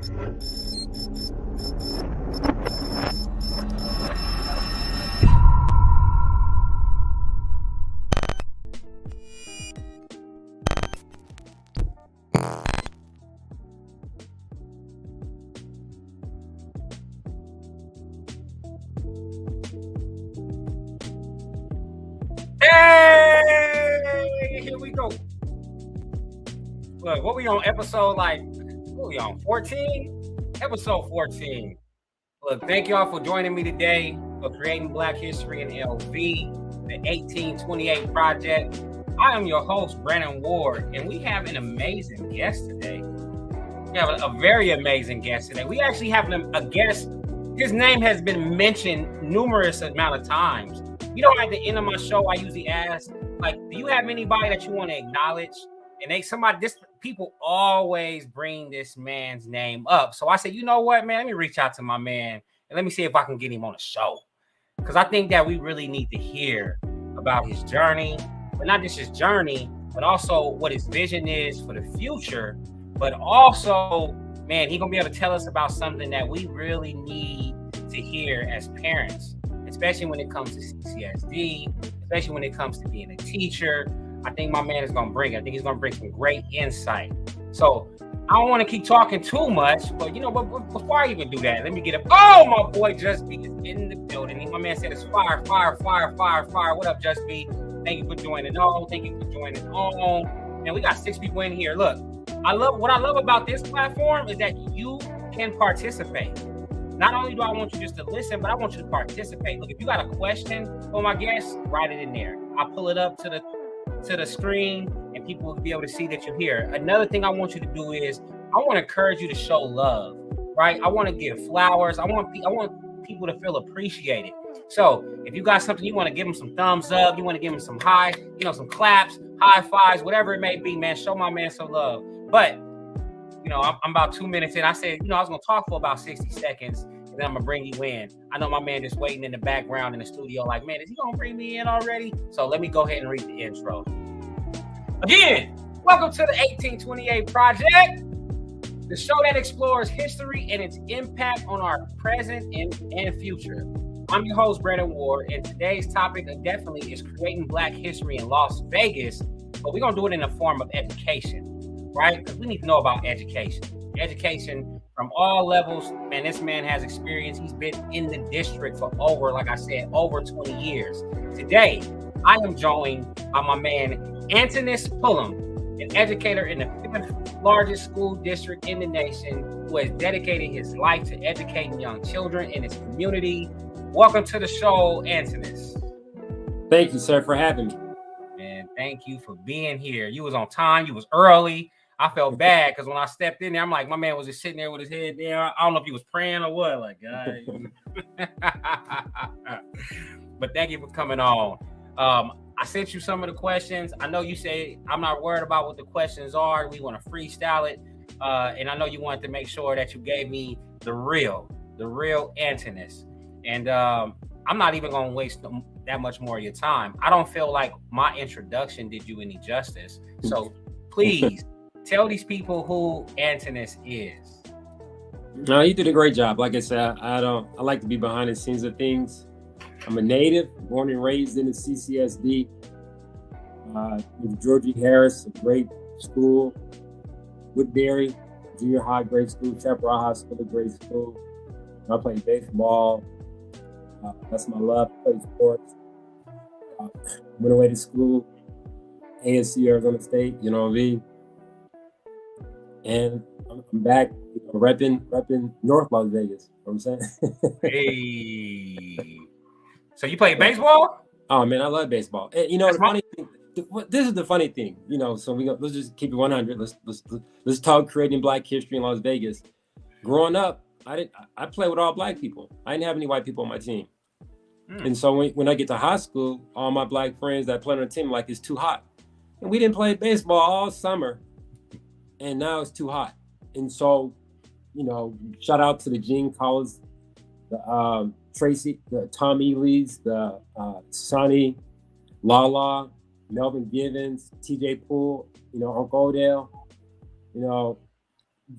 Hey, here we go. Look, what we on episode what we on 14? Episode 14. Look, thank y'all for joining me today for Creating Black History in LV, the 1828 Project. I am your host, Brandon Ward, and we have an amazing guest today. We have a very amazing guest today. We actually have a guest. His name has been mentioned numerous amount of times. You know, at the end of my show, I usually ask, do you have anybody that you want to acknowledge? And people always bring this man's name up. So I said, you know what, man, let me reach out to my man and let me see if I can get him on the show. Because I think that we really need to hear about his journey, but not just his journey, but also what his vision is for the future. But also, man, he's going to be able to tell us about something that we really need to hear as parents, especially when it comes to CCSD, especially when it comes to being a teacher. I think my man is going to bring it. I think he's going to bring some great insight. So I don't want to keep talking too much, but before I even do that, let me get up. Oh, my boy Just B is in the building. My man said it's fire, fire, fire, fire, fire. What up, Just B? Thank you for joining on. Thank you for joining on. And we got 6 people in here. Look, what I love about this platform is that you can participate. Not only do I want you just to listen, but I want you to participate. Look, if you got a question for my guest, write it in there. I'll pull it up to the screen and people will be able to see that you're here. Another thing I want you to do is I want to encourage you to show love, right? I want to give flowers. I want people to feel appreciated. So if you got something, you want to give them some thumbs up, you want to give them some some claps, high fives, whatever it may be, man, show my man some love. But I'm about 2 minutes in. I said, I was going to talk for about 60 seconds, and then I'm going to bring you in. I know my man just waiting in the background in the studio like, man, is he going to bring me in already? So let me go ahead and read the intro. Again, welcome to the 1828 Project, the show that explores history and its impact on our present and future. I'm your host, Brandon Ward, and today's topic definitely is creating Black history in Las Vegas, but we're going to do it in the form of education. Right? Because we need to know about education. Education from all levels. Man, this man has experience. He's been in the district for over 20 years. Today, I am joined by my man, Antanus Pullum, an educator in the 5th largest school district in the nation, who has dedicated his life to educating young children in his community. Welcome to the show, Antanus. Thank you, sir, for having me. Man, thank you for being here. You was on time. You was early. I felt bad because when I stepped in there, I'm like, my man was just sitting there with his head down. I don't know if he was praying or what. But thank you for coming on. I sent you some of the questions. I know you say I'm not worried about what the questions are. We want to freestyle it. And I know you wanted to make sure that you gave me the real Antanus. And I'm not even going to waste that much more of your time. I don't feel like my introduction did you any justice. So please, tell these people who Antanus is. No, you did a great job. Like I said, I like to be behind the scenes of things. I'm a native, born and raised in the CCSD. With Georgie Harris, a great school. Woodbury, junior high, great school. Chaparral High School, a great school. I played baseball. That's my love. Played sports. Went away to school. ASC, Arizona State, UNLV. And I'm back, repping North Las Vegas. You know what I'm saying? Hey. So you play baseball? Oh man, I love baseball. And, the funny thing, this is the funny thing. So let's just keep it 100. Let's talk creating Black history in Las Vegas. Growing up, I played with all Black people. I didn't have any white people on my team. And so when I get to high school, all my Black friends that play on the team it's too hot, and we didn't play baseball all summer. And now it's too hot. And so, shout out to the Gene Collins, the Tracy, the Tom Ely's, the Sonny, Lala, Melvin Givens, TJ Poole, Uncle Odell,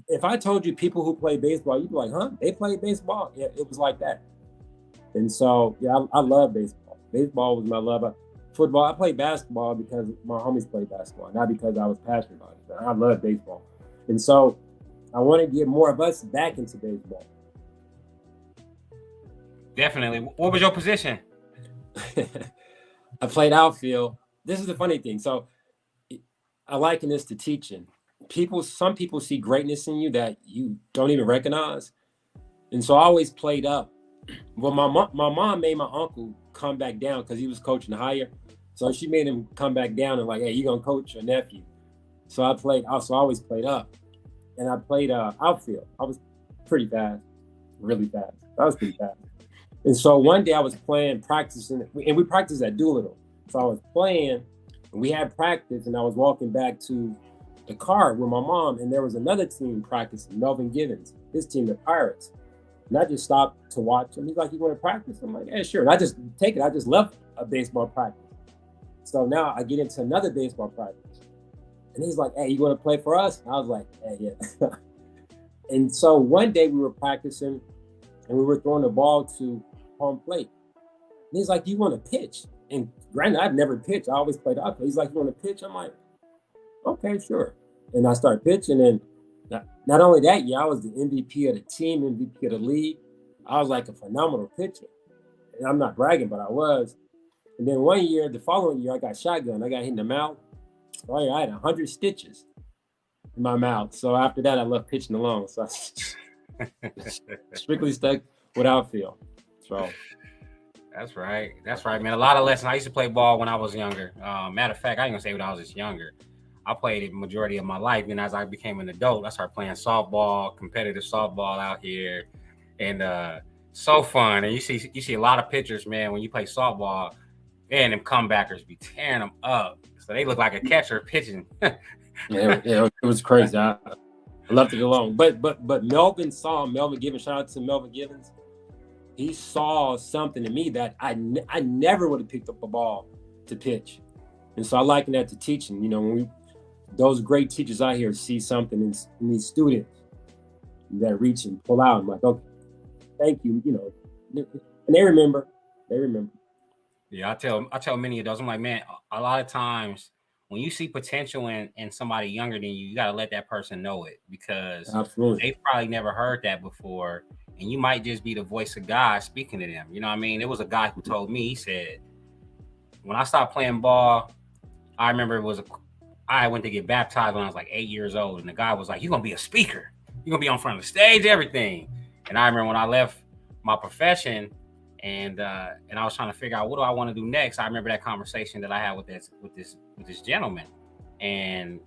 if I told you people who play baseball, you'd be like, huh? They play baseball? Yeah, it was like that. And so, yeah, I love baseball. Baseball was my love. Football, I played basketball because my homies played basketball, not because I was passionate about it. But I love baseball. And so I want to get more of us back into baseball. Definitely. What was your position? I played outfield. This is the funny thing. So I liken this to teaching. Some people see greatness in you that you don't even recognize. And so I always played up. Well, my mom made my uncle come back down because he was coaching higher. So she made him come back down and like, hey, you're going to coach your nephew. So I always played up. And I played outfield. I was pretty fast, really fast. I was pretty fast. And so one day I was practicing, and we practiced at Doolittle. So I was playing, and we had practice, and I was walking back to the car with my mom, and there was another team practicing, Melvin Givens, his team, the Pirates. And I just stopped to watch him. He's like, you want to practice? I'm like, yeah, sure. And I just left a baseball practice. So now I get into another baseball practice. And he's like, hey, you want to play for us? And I was like, hey, yeah. And so one day we were practicing, and we were throwing the ball to home plate. And he's like, you want to pitch? And granted, I've never pitched. I always played outfield. He's like, you want to pitch? I'm like, okay, sure. And I started pitching, and not only that year, I was the MVP of the team, MVP of the league. I was like a phenomenal pitcher. And I'm not bragging, but I was. And then one year, the following year, I got shotgun. I got hit in the mouth. Oh, yeah, I had 100 stitches in my mouth. So after that, I left pitching alone. So I strictly stuck with outfield. So That's right, man. A lot of lessons. I used to play ball when I was younger. Matter of fact, I ain't gonna say when I was just younger. I played it majority of my life, and as I became an adult, I started playing softball, competitive softball out here, and so fun. And you see a lot of pitchers, man, when you play softball, man, them comebackers be tearing them up. So they look like a catcher pitching. yeah, it was crazy. I left it alone. But Melvin Givens, shout out to Melvin Givens. He saw something in me that I never would have picked up a ball to pitch. And so I liken that to teaching. You know, when those great teachers out here see something in these students that reach and pull out, I'm like, okay, thank you. You know, and they remember. Yeah, I tell many of those. I'm like, man, a lot of times when you see potential in somebody younger than you, you got to let that person know it, because Absolutely. they've probably never heard that before. And you might just be the voice of God speaking to them. You know what I mean? There was a guy who told me, he said, when I stopped playing ball, I remember I went to get baptized when I was like 8 years old. And the guy was like, you're going to be a speaker. You're going to be on front of the stage, everything. And I remember when I left my profession and I was trying to figure out what do I want to do next. I remember that conversation that I had with this gentleman. And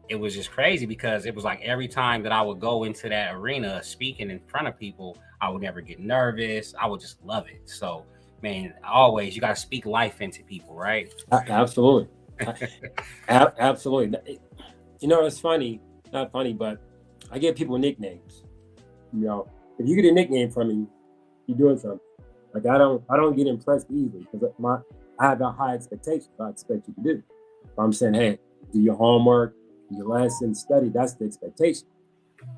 it was just crazy because it was like every time that I would go into that arena speaking in front of people, I would never get nervous. I would just love it. So, man, always you got to speak life into people, right? Absolutely. Absolutely. You know, it's funny, not funny, but I give people nicknames. You know, if you get a nickname from me, you're doing something. Like I don't get impressed easily because I have a high expectation. I expect you to do. If I'm saying, hey, do your homework, your lesson, study. That's the expectation.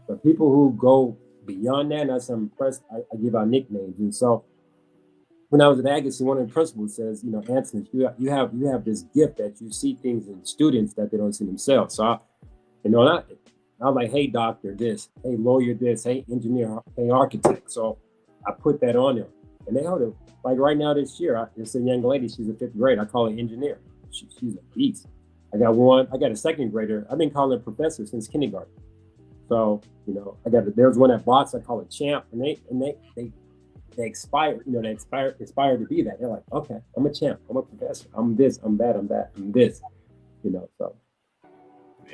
But people who go beyond that, that's I'm impressed. I give out nicknames. And so when I was at Agassiz, one of the principals says, you know, Antanus, you have this gift that you see things in students that they don't see themselves. So I was like, hey, doctor, this, hey, lawyer, this, hey, engineer, hey, architect. So I put that on them, and they held it. Like right now this year, it's a young lady. She's in 5th grade. I call her engineer. She's a beast. I got a 2nd grader. I've been calling her professor since kindergarten. So, you know, there's one at Box. I call it champ, and they aspire, you know, they aspire to be that. They're like, okay, I'm a champ, I'm a professor, I'm this, I'm that, I'm this, you know.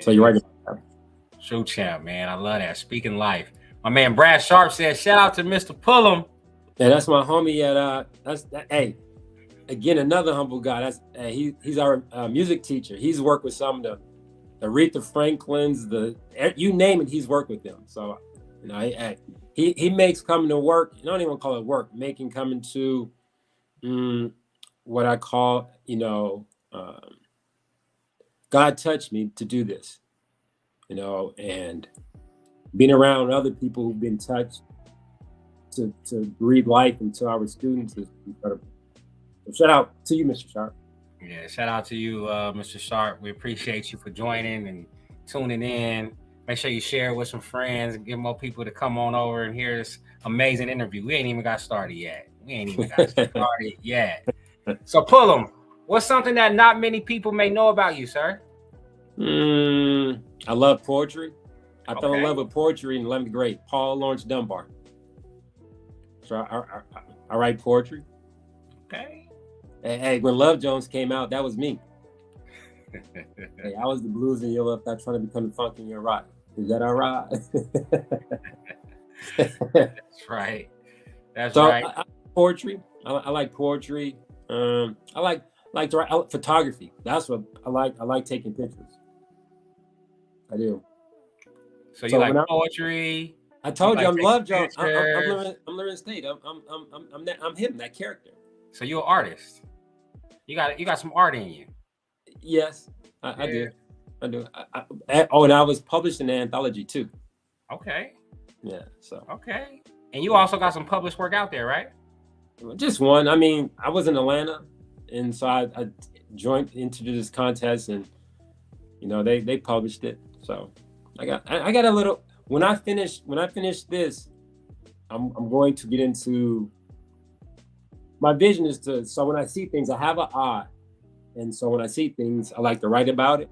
So you're right. True champ, man. I love that. Speaking life. My man Brad Sharp said, shout out to Mr. Pullum. Yeah, that's my homie at hey, again, another humble guy. He's our music teacher. He's worked with some of the Aretha Franklins, you name it, he's worked with them. So, you know, he makes coming to work, I don't even call it work, making coming to what I call, you know, God touched me to do this, you know, and being around other people who've been touched to breathe life into our students is incredible. So shout out to you, Mr. Sharp. Yeah, shout out to you, Mr. Sharp. We appreciate you for joining and tuning in. Make sure you share with some friends and get more people to come on over and hear this amazing interview. We ain't even got started yet. So Pullum, what's something that not many people may know about you, sir? I love poetry. I fell in love with poetry in 11th grade. Paul Lawrence Dunbar. So I write poetry. Okay. Hey, when Love Jones came out, that was me. Hey, I was the blues and yellow trying to become the funk and you're right. Is that all right? That's right. That's so right. Poetry. I like poetry. I like to write photography. That's what I like. I like taking pictures. I do. So you like poetry? I told you I'm Love Jones. I'm learning state. I'm him, that character. So you're an artist. You got some art in you. Yes, I do. And I was published in the anthology too. Okay. Yeah. So. Okay. And you also got some published work out there, right? Just one. I mean, I was in Atlanta, and so I joined into this contest, and they published it. So I got a little. When I finish this, I'm going to get into. My vision is so when I see things, I have an eye. And so when I see things, I like to write about it.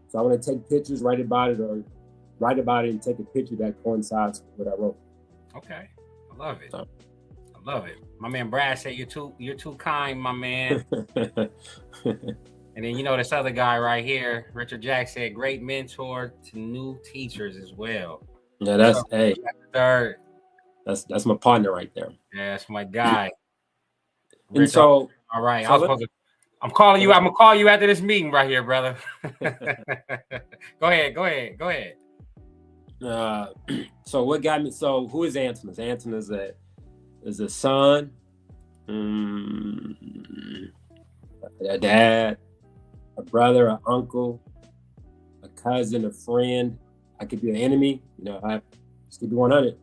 So I want to take pictures, write about it, or write about it and take a picture that coincides with what I wrote. Okay. I love it. So. I love it. My man Brad said you're too kind, my man. And then this other guy right here, Richard Jack, said great mentor to new teachers as well. Yeah, that's third. That's my partner right there. Yeah, that's my guy. And Richard, so all right, I'm calling you. I'm gonna call you after this meeting right here, brother. Go ahead. So what got me? So who is Antanus? Antanus is a son, a dad, a brother, an uncle, a cousin, a friend. I could be an enemy. I could be 100.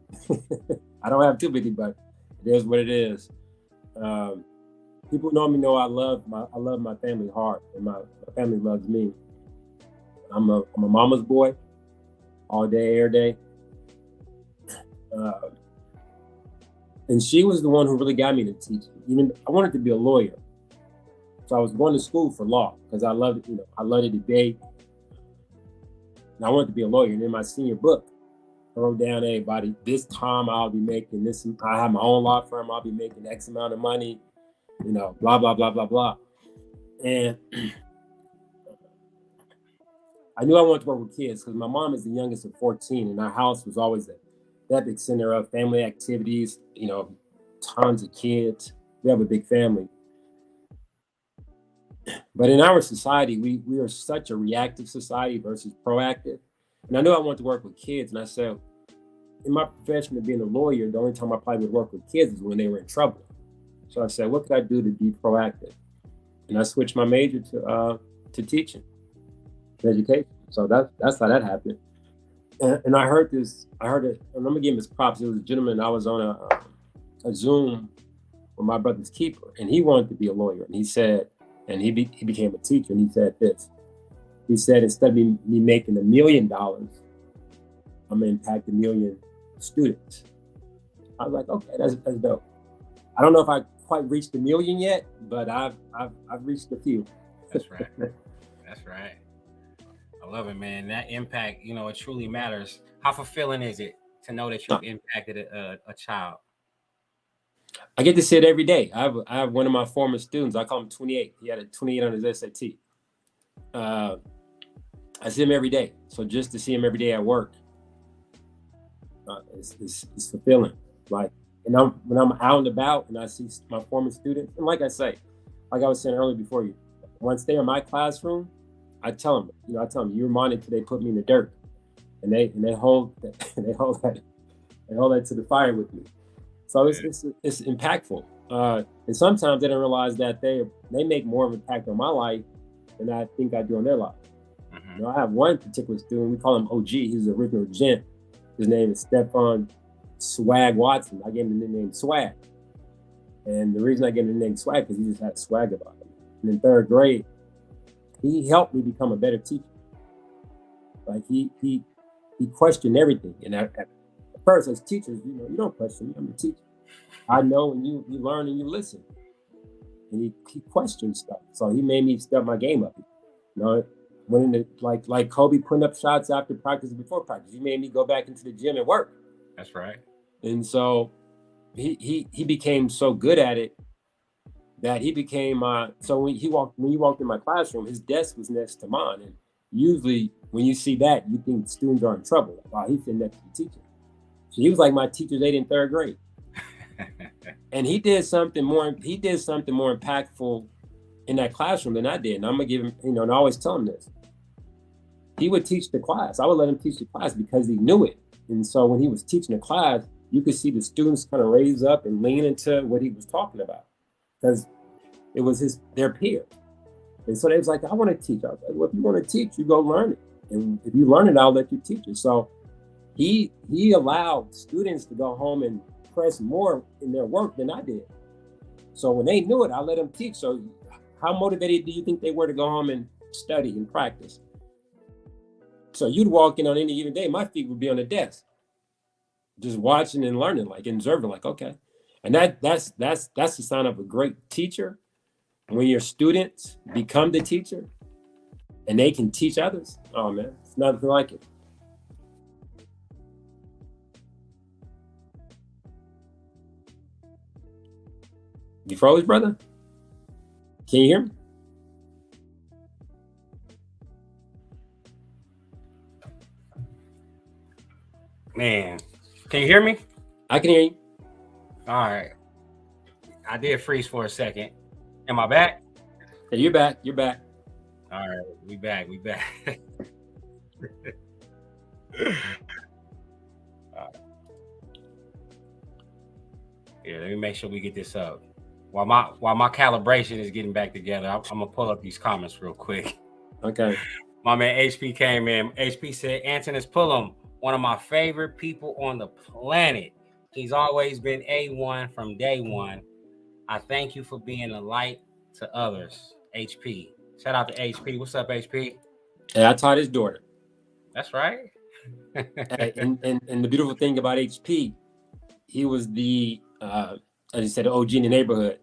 I don't have too many, but it is what it is. People who know me know I love my family hard, and my family loves me. I'm a mama's boy, all day, every day. And she was the one who really got me to teach. Even I wanted to be a lawyer, so I was going to school for law because I loved it. I loved the debate, and I wanted to be a lawyer. And in my senior book, I wrote down, "Hey, by this time I'll be making this. I have my own law firm. I'll be making X amount of money. Blah blah blah blah blah." And I knew I wanted to work with kids because my mom is the youngest of 14, and our house was always the epicenter of family activities. Tons of kids. We have a big family. But in our society, we are such a reactive society versus proactive. And I knew I wanted to work with kids, and I said, in my profession of being a lawyer, the only time I probably would work with kids is when they were in trouble. So I said, what could I do to be proactive? And I switched my major to teaching, to education. So that's how that happened. And I heard it, and I'm gonna give him his props. It was a gentleman, I was on a Zoom with my brother's keeper, and he wanted to be a lawyer. And he said, and he became a teacher, and he said this. He said, instead of me making $1 million, I'm gonna impact 1 million students. I was like, okay, that's dope. I don't know if I quite reached 1 million yet, but I've reached a few. That's right. That's right. I love it, man. That impact, it truly matters. How fulfilling is it to know that you've impacted a child? I get to see it every day. I have one of my former students. I call him 28. He had a 28 on his SAT. I see him every day. So just to see him every day at work, it's fulfilling. And when I'm out and about and I see my former students, and like I say, like I was saying earlier before you, once they're in my classroom, I tell them, you reminded today put me in the dirt, and they hold that to the fire with me. So it's impactful. And sometimes they don't realize that they make more of an impact on my life than I think I do on their life. I have one particular student, we call him OG. He's the original gent. His name is Stefan Swag Watson. I gave him the nickname Swag. And the reason I gave him the name Swag because he just had swag about him. And in third grade, he helped me become a better teacher. Like he questioned everything. And at first, as teachers, you don't question me. I'm a teacher. I know, and you learn and you listen. And he questioned stuff. So he made me step my game up. Went into like Kobe putting up shots after practice and before practice. He made me go back into the gym and work. That's right. And so he became so good at it that he became so when you walked in my classroom, his desk was next to mine. And usually when you see that, you think students are in trouble. Like, wow, he's sitting next to the teacher. So he was like my teacher's aide in third grade. And he did something more impactful in that classroom than I did. And I'm gonna give him, and I always tell him this. He would teach the class. I would let him teach the class because he knew it. And so when he was teaching the class, you could see the students kind of raise up and lean into what he was talking about because it was their peer. And so they was like, I want to teach. I was like, well, if you want to teach, you go learn it. And if you learn it, I'll let you teach it. So he allowed students to go home and press more in their work than I did. So when they knew it, I let them teach. So how motivated do you think they were to go home and study and practice? So you'd walk in on any given day, my feet would be on the desk, just watching and learning, like observing, like, okay. And that's the sign of a great teacher. When your students become the teacher and they can teach others, oh man, it's nothing like it. You froze, brother? Can you hear me? Man, can you hear me? I can hear you. All right. I did freeze for a second. Am I back? Hey, you're back. You're back. All right, we back. Yeah, let me make sure we get this up. While my calibration is getting back together, I'm gonna pull up these comments real quick. Okay. My man HP came in. HP said, Antanus Pullum, one of my favorite people on the planet. He's always been A1 from day one. I thank you for being a light to others. HP. Shout out to HP. What's up, HP? Hey, I taught his daughter. That's right. and the beautiful thing about HP, he was the, as you said, the OG in the neighborhood.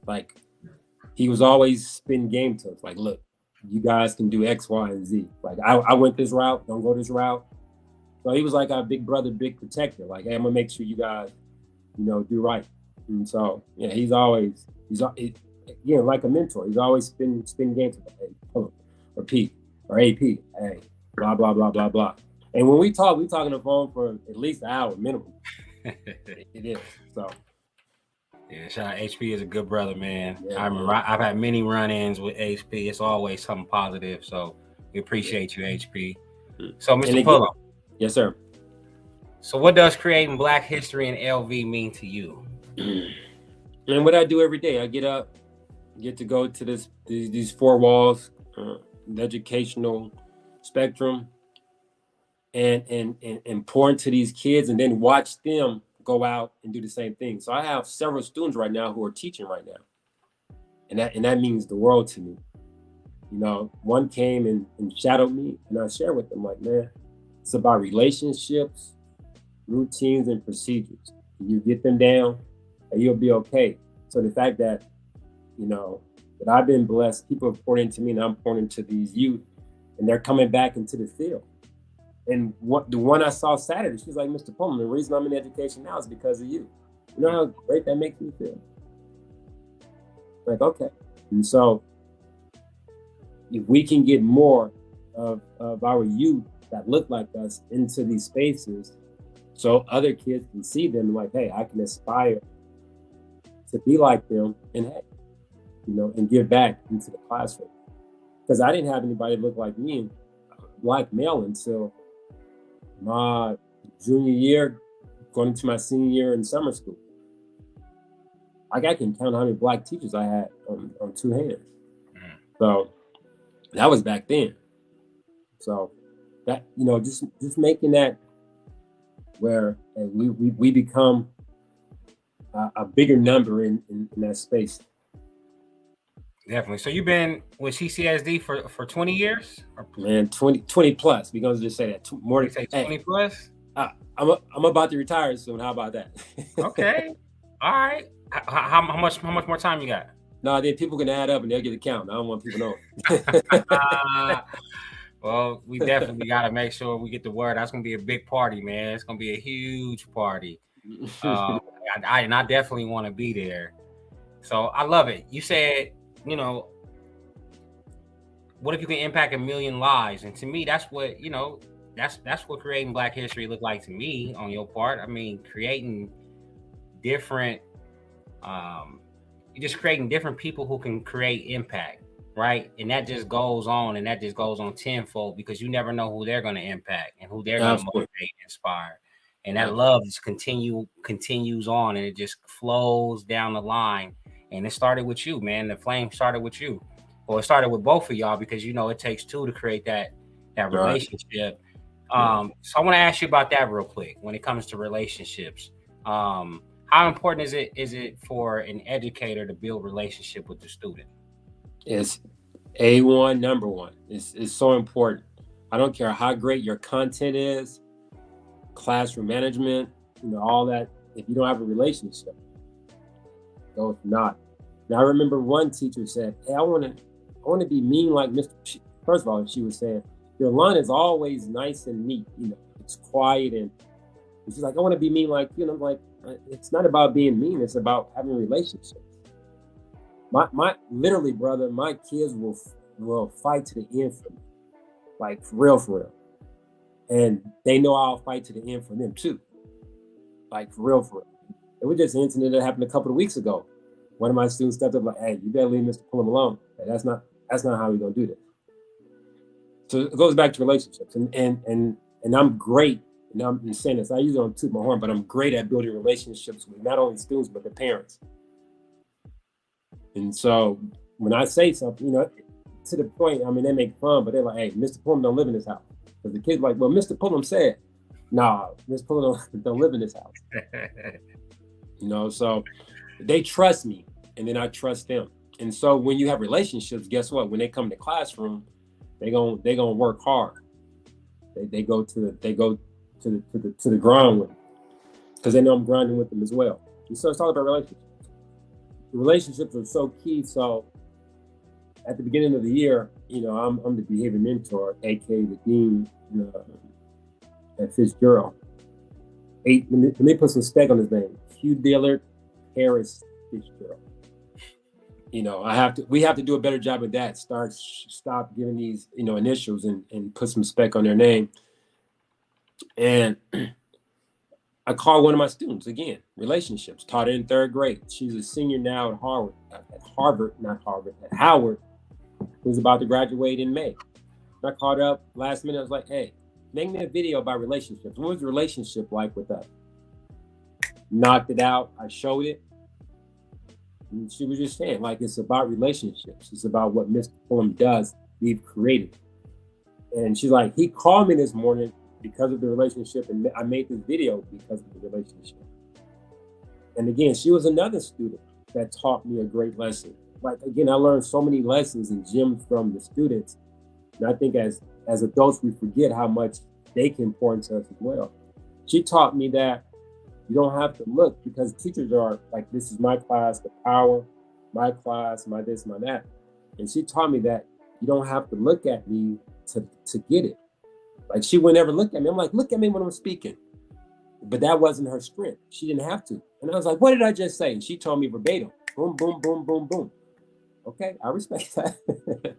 Like, he was always spinning game to us. Like, look, you guys can do X, Y, and Z. Like, I went this route, don't go this route. So he was like our big brother, big protector. Like, hey, I'm gonna make sure you guys, do right. And so, yeah, he's again, like a mentor. He's always spinning games with, hey, Pullum, or P, or AP, hey, blah, blah, blah, blah, blah. And when we talk on the phone for at least an hour minimum. It is. So. Yeah, shout out HP is a good brother, man. Yeah, I remember I've had many run-ins with HP. It's always something positive. So we appreciate you, HP. So, Mr. Pullum. Yes, sir. So what does creating Black history in LV mean to you? And what I do every day, I get up, get to go to these four walls, the educational spectrum, and pour into these kids, and then watch them go out and do the same thing. So I have several students right now who are teaching right now, and that means the world to me. One came and shadowed me, and I share with them, like, man, it's about relationships, routines, and procedures. You get them down, and you'll be okay. So the fact that, that I've been blessed, people have poured into me, and I'm pouring into these youth, and they're coming back into the field. And the one I saw Saturday, she was like, Mr. Pullum, the reason I'm in education now is because of you. You know how great that makes me feel? Like, okay. And so if we can get more of our youth that look like us into these spaces, so other kids can see them like, hey, I can aspire to be like them, and hey, and give back into the classroom. Because I didn't have anybody look like me, Black male, until my junior year, going into my senior year in summer school. Like, I can count how many Black teachers I had on two hands. So that was back then. So that, just making that where we become a bigger number in that space. Definitely. So you've been with CCSD for 20 years? Man, 20 plus. We're gonna just say that more. You say 20 plus? I'm about to retire soon. How about that? Okay. All right. How much more time you got? No, then people can add up and they'll get a count. I don't want people knowing. Well, we definitely got to make sure we get the word. That's gonna be a big party, man. It's gonna be a huge party. I definitely want to be there. So I love it. You said, you know, what if you can impact 1 million lives? And to me, that's what, you know, that's what creating Black history looked like to me on your part. I mean, creating different, you're just creating different people who can create impact, right? And that just goes on, and that just goes on tenfold, because you never know who they're going to impact and who they're going to motivate and inspire. And that love just continues on, and it just flows down the line. And it started with you, man. The flame started with you. Well, it started with both of y'all, because, you know, it takes two to create that relationship. So I want to ask you about that real quick. When it comes to relationships, how important is it for an educator to build relationship with the student? It's A1, number one. It's so important. I don't care how great your content is, classroom management, you know, all that. If you don't have a relationship, go not. Now, I remember one teacher said, "Hey, I want to be mean like Mr." First of all, she was saying, "Your line is always nice and neat. You know, it's quiet." And she's like, "I want to be mean like you." And I'm like, "It's not about being mean. It's about having relationships." My literally, brother, my kids will fight to the end for me, like for real, and they know I'll fight to the end for them too, like for real. It was just an incident that happened a couple of weeks ago. One of my students stepped up like, "Hey, you better leave Mr. Pullum alone. That's not how we're gonna do this." So it goes back to relationships, and I'm great. And I'm saying this, I usually don't toot my horn, but I'm great at building relationships with not only students but the parents. And so when I say something, you know, to the point, I mean, they make fun, but they're like, "Hey, Mr. Pullum don't live in this house." Because the kid's like, "Well, Mr. Pullum said," "Nah, Mr. Pullum don't live in this house." You know, so they trust me, and then I trust them. And so when you have relationships, guess what? When they come to the classroom, they gonna work hard. They go to the ground with them, because they know I'm grinding with them as well. And so it's all about relationships. The relationships are so key. So at the beginning of the year, you know, I'm the behavior mentor, aka the dean at Fitzgerald. Let me put some spec on his name. Hugh Dillard Harris Fitzgerald. You know, we have to do a better job of that. Stop giving these, you know, initials and put some spec on their name. And I called one of my students, again, relationships, taught her in 3rd grade. She's a senior now at Howard, who's about to graduate in May. I called her up last minute. I was like, "Hey, make me a video about relationships. What was the relationship like with us?" Knocked it out. I showed it. And she was just saying, like, it's about relationships. It's about what Mr. Pullum does. We've created. And she's like, "He called me this morning because of the relationship, and I made this video because of the relationship." And again, she was another student that taught me a great lesson. Like, again, I learned so many lessons and gems from the students. And I think as adults, we forget how much they can pour into us as well. She taught me that you don't have to look, because teachers are like, "This is my class, the power, my class, my this, my that." And she taught me that you don't have to look at me to get it. Like, she would never look at me. I'm like, "Look at me when I'm speaking." But that wasn't her strength. She didn't have to. And I was like, "What did I just say?" And she told me verbatim, boom, boom, boom, boom, boom. Okay, I respect that.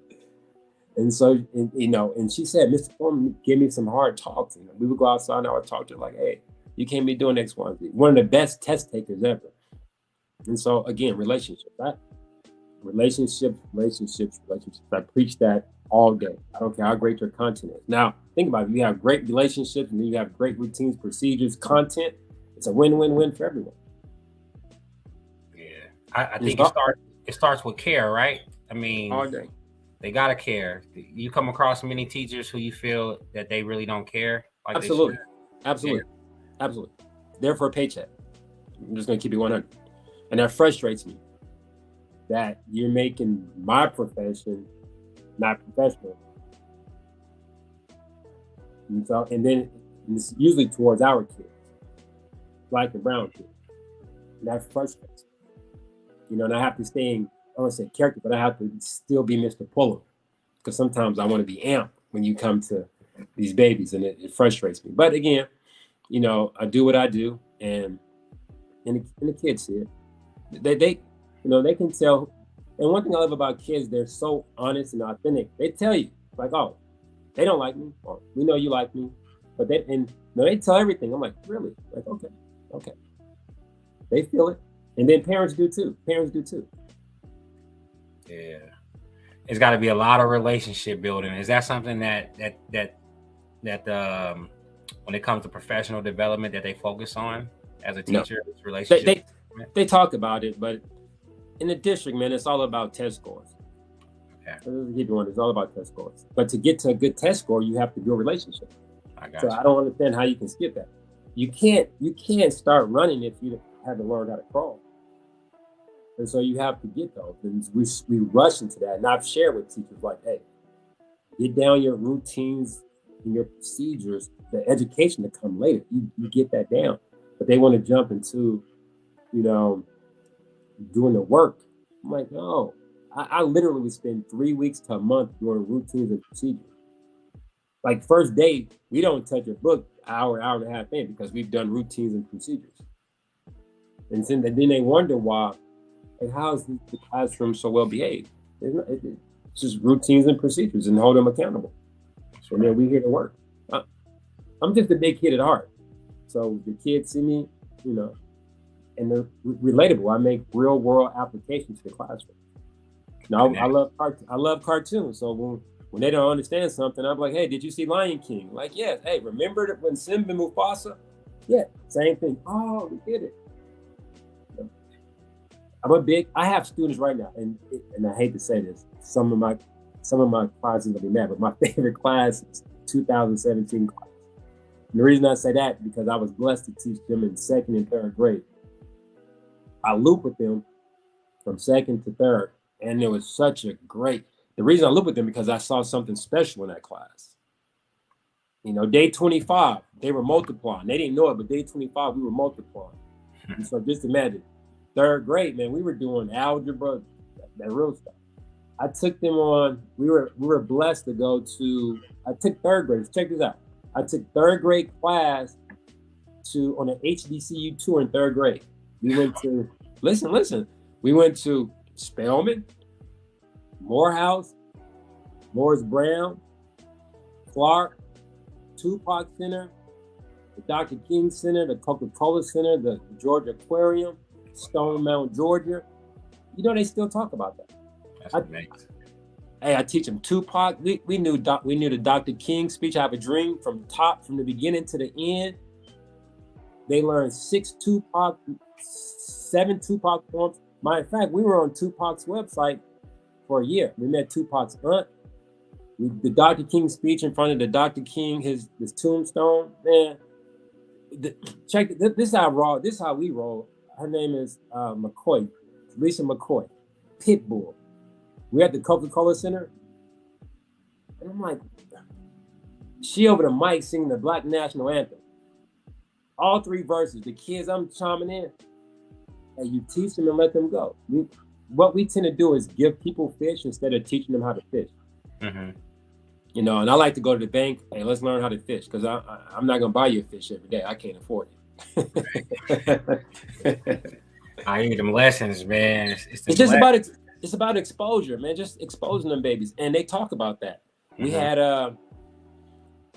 And so, you know, and she said, "Mr. Pullum, give me some hard talks." You know, we would go outside and I would talk to her like, "Hey, you can't be doing X, Y, and Z." One of the best test takers ever. And so again, relationships, right? Relationships. I preach that all day. I don't care how great your content is. Now, think about it. You have great relationships, and then you have great routines, procedures, content. It's a win-win-win for everyone. Yeah, I think it starts with care, right? I mean, all day. They gotta care. You come across many teachers who you feel that they really don't care. Like Absolutely. Absolutely. There for a paycheck. I'm just gonna keep it 100. And that frustrates me that you're making my profession not professional. And then it's usually towards our kids, black and brown kids. And that frustrates me. And I have to stay in, I don't say character, but I have to still be Mr. Pullum. Because sometimes I want to be amped when you come to these babies, and it frustrates me. But again, I do what I do, and the kids see it. They can tell. And one thing I love about kids, they're so honest and authentic. They tell you, like, oh, they don't like me, or we know you like me, but they tell everything. I'm like, really? Like, okay. They feel it, and then parents do too. Yeah, it's got to be a lot of relationship building. Is that something that when it comes to professional development that they focus on as a teacher? No. Relationship. They talk about it, but in the district, man, it's all about test scores. Okay. It's all about test scores. But to get to a good test score, you have to build a relationship. I don't understand how you can skip that. You can't start running if you haven't learned how to crawl. And so you have to get those. And we rush into that. And I've shared with teachers like, hey, get down your routines and your procedures, the education to come later. You get that down. But they want to jump into, doing the work. I'm like, no. I literally would spend 3 weeks to a month doing routines and procedures. Like first day, we don't touch a book hour and a half in because we've done routines and procedures. And then they wonder why, like, how is the classroom so well behaved? It's just routines and procedures and hold them accountable. And then we here to work. I'm just a big kid at heart. So the kids see me, and they're relatable. I make real world applications to the classroom. Now, I love cartoons. So when they don't understand something, I'm like, hey, did you see Lion King? Like, yes. Hey, remember that when Simba and Mufasa? Yeah, same thing. Oh, we did it. I have students right now, and I hate to say this, some of my classes will be mad, but my favorite class is 2017 class. And the reason I say that is because I was blessed to teach them in 2nd and 3rd grade. I loop with them from 2nd to 3rd, and it was the reason I loop with them because I saw something special in that class. Day 25, they were multiplying. They didn't know it, but day 25, we were multiplying. And so just imagine, 3rd grade, man, we were doing algebra, that real stuff. I took them on, we were blessed to go to, I took 3rd grade, check this out. I took 3rd grade class on an HBCU tour in 3rd grade. We went to, listen, we went to Spelman, Morehouse, Morris Brown, Clark, Tupac Center, the Dr. King Center, the Coca-Cola Center, the Georgia Aquarium, Stone Mountain, Georgia. They still talk about that. That's amazing. Hey, I teach them Tupac. We knew the Dr. King speech, I Have a Dream, from the beginning to the end. They learned 7 Tupac poems. Matter of fact, we were on Tupac's website for a year. We met Tupac's aunt. The Dr. King speech in front of the Dr. King, his tombstone. Man, check this is how we roll. Her name is McCoy, Lisa McCoy, Pitbull. We're at the Coca-Cola Center, and I'm like, she over the mic singing the Black National Anthem. All 3 verses. The kids, I'm chiming in, and you teach them and let them go. What we tend to do is give people fish instead of teaching them how to fish. Mm-hmm. And I like to go to the bank. Hey, let's learn how to fish, because I'm not gonna buy you a fish every day. I can't afford it. I need them lessons, man. It's about exposure, man. Just exposing them babies, and they talk about that. Mm-hmm. We had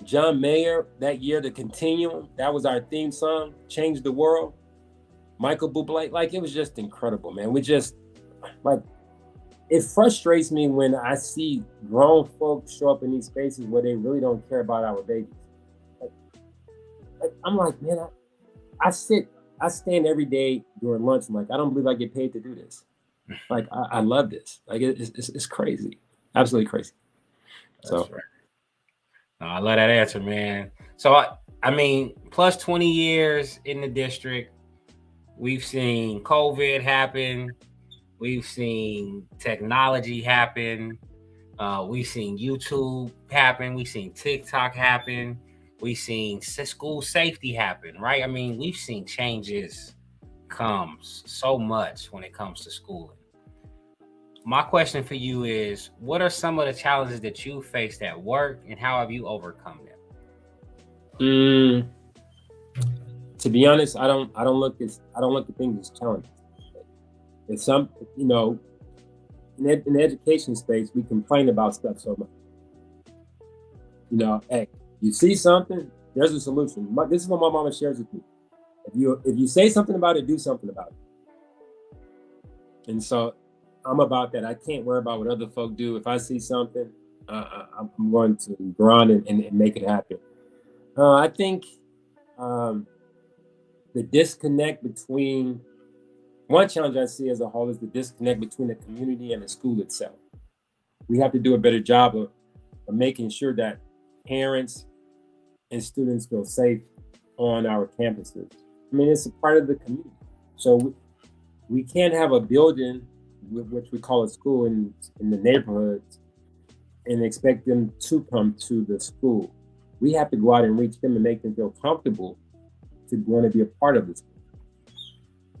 John Mayer that year, The Continuum. That was our theme song. Changed the World. Michael Bublé, like, it was just incredible, man. We just, like, it frustrates me when I see grown folks show up in these spaces where they really don't care about our babies. I'm like, man, I stand every day during lunch. I'm like, I don't believe I get paid to do this. Like, I love this. Like, it's crazy, absolutely crazy. That's right. No, I love that answer, man. So I mean, plus 20 years in the district, we've seen COVID happen. We've seen technology happen. We've seen YouTube happen. We've seen TikTok happen. We've seen school safety happen, right? I mean, we've seen changes comes so much when it comes to schooling. My question for you is, what are some of the challenges that you faced at work and how have you overcome them? To be honest, I don't look at things as challenges. It's some, in the education space, we complain about stuff so much. Hey, you see something, there's a solution. This is what my mama shares with me. If you say something about it, do something about it. And so I'm about that. I can't worry about what other folk do. If I see something, I'm going to grind and make it happen. I think the disconnect between, one challenge I see as a whole is the disconnect between the community and the school itself. We have to do a better job of making sure that parents and students feel safe on our campuses. I mean, it's a part of the community. So we can't have a building, which we call a school in the neighborhoods, and expect them to come to the school. We have to go out and reach them and make them feel comfortable to want to be a part of this,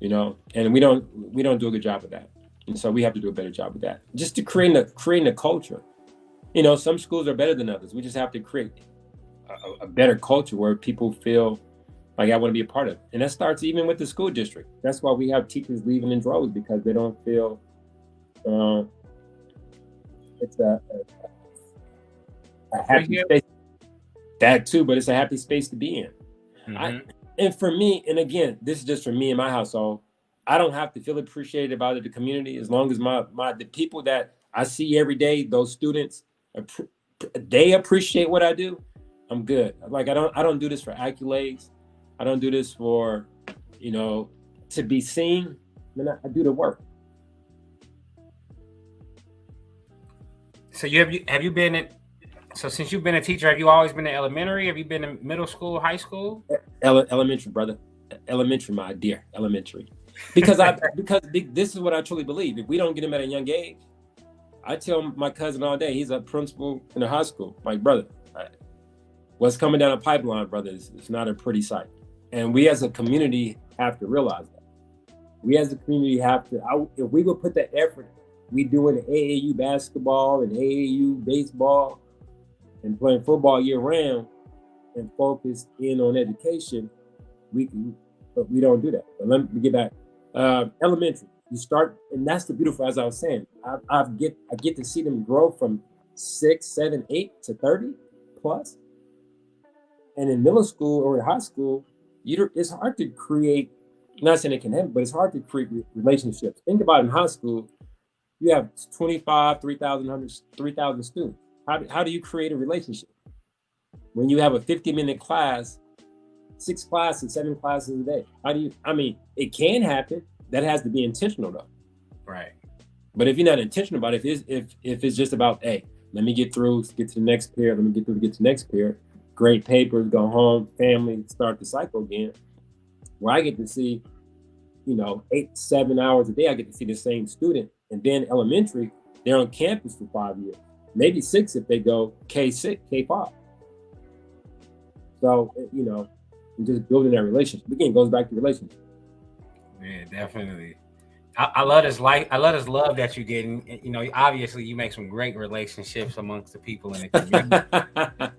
and we don't do a good job of that. And so we have to do a better job of that, just to creating a culture. Some schools are better than others. We just have to create a better culture where people feel like I want to be a part of it. And that starts even with the school district. That's why we have teachers leaving in droves, because they don't feel it's a happy space. That too, but it's a happy space to be in. Mm-hmm. And for me, and again, this is just for me and my household, I don't have to feel appreciated about the community, as long as the people that I see every day, those students, they appreciate what I do. I'm good. Like I don't do this for accolades. I don't do this for, to be seen. I do the work. So have you been in? So since you've been a teacher, have you always been in elementary? Have you been in middle school, high school? Elementary, brother. Elementary, my dear. Elementary. Because this is what I truly believe. If we don't get them at a young age, I tell my cousin all day, he's a principal in a high school. Like, brother, what's coming down the pipeline, brother, it's not a pretty sight. And we as a community have to realize that. We as a community have to, if we would put the effort we do in the AAU basketball and AAU baseball and playing football year round and focus in on education, but we don't do that. But let me get back. Elementary, you start, and that's the beautiful, as I was saying, I get to see them grow from 6, 7, 8 to 30 plus. And in middle school or in high school, it's hard to create, not saying it can happen, but it's hard to create relationships. Think about in high school, you have 25, 3,000 students. How do you create a relationship? When you have a 50-minute class, 6 classes, 7 classes a day. It can happen. That has to be intentional though. Right. But if you're not intentional about it, if it's just about, hey, let me get through, get to the next period, let me get through, get to the next period, grade papers, go home, family, start the cycle again, where I get to see, 8, 7 hours a day, I get to see the same student. And then elementary, they're on campus for 5 years, maybe 6 if they go K6, K5. So, and just building that relationship. Again, it goes back to relationship. Yeah, definitely. I love this love that you're getting. Obviously you make some great relationships amongst the people in the community.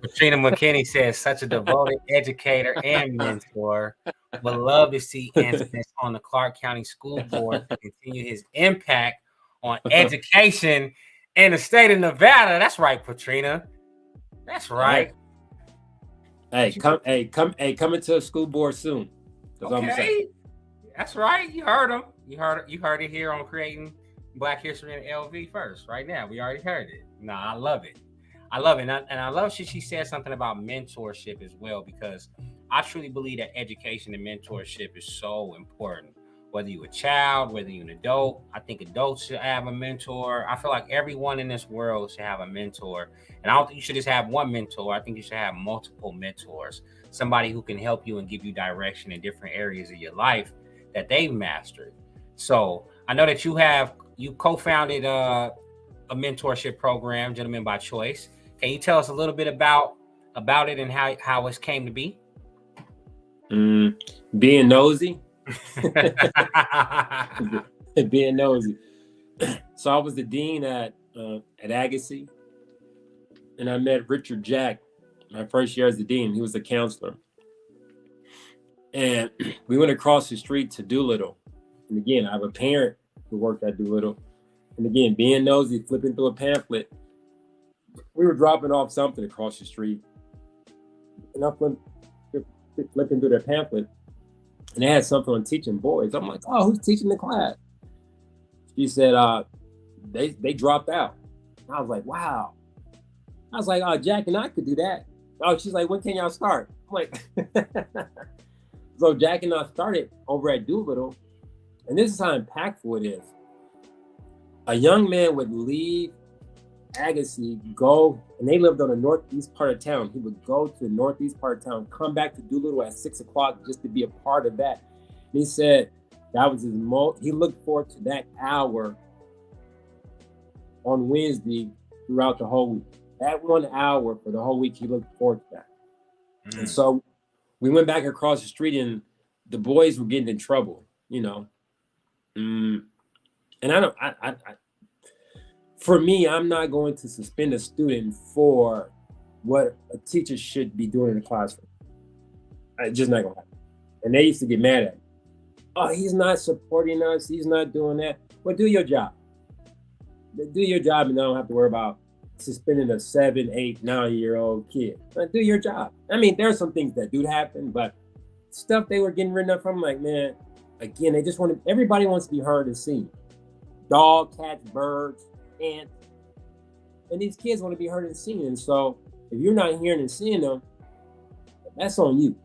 Katrina McKinney says, such a devoted educator and mentor. Would love to see Antanus on the Clark County School Board to continue his impact on education in the state of Nevada. That's right, Katrina. That's right. Come into a school board soon. That's all I'm saying. That's right. You heard him. You heard it here on Creating Black History in LV first. Right now, we already heard it. No, I love it. And I love she said something about mentorship as well, because I truly believe that education and mentorship is so important. Whether you're a child, whether you're an adult, I think adults should have a mentor. I feel like everyone in this world should have a mentor. And I don't think you should just have one mentor. I think you should have multiple mentors. somebody who can help you and give you direction in different areas of your life that they've mastered. So I know that you co-founded a mentorship program, Gentlemen by Choice. Can you tell us a little bit about it and how it came to be? Being nosy. Being nosy. So I was the dean at Agassiz, and I met Richard Jack my first year as the dean. He was the counselor, and we went across the street to Doolittle. And again, I have a parent who worked at Doolittle, and again, being nosy, flipping through a pamphlet, we were dropping off something across the street, and I'm flipping through their pamphlet, and they had something on teaching boys. I'm like, oh, who's teaching the class? She said, they dropped out. I was like, wow. I was like, oh, Jack and I could do that. Oh, she's like, when can y'all start? I'm like, so Jack and I started over at Doolittle, and this is how impactful it is. A young man would leave Agassiz, go, and they lived on the northeast part of town. He would go to the northeast part of town, come back to Doolittle at 6 o'clock just to be a part of that. And he said that was he looked forward to that hour on Wednesday throughout the whole week. That 1 hour for the whole week, he looked forward to that. And so we went back across the street, and the boys were getting in trouble, you know. And for me, I'm not going to suspend a student for what a teacher should be doing in the classroom. It's just not gonna happen. And they used to get mad at me. Oh, he's not supporting us. He's not doing that. Well, do your job. Do your job, and I don't have to worry about suspending a 7, 8, 9-year-old kid. Do your job. I mean, there are some things that do happen, but stuff they were getting rid of, I'm like, man, again, they just everybody wants to be heard and seen. Dog, cats, birds, ants. And these kids want to be heard and seen. And so if you're not hearing and seeing them, that's on you.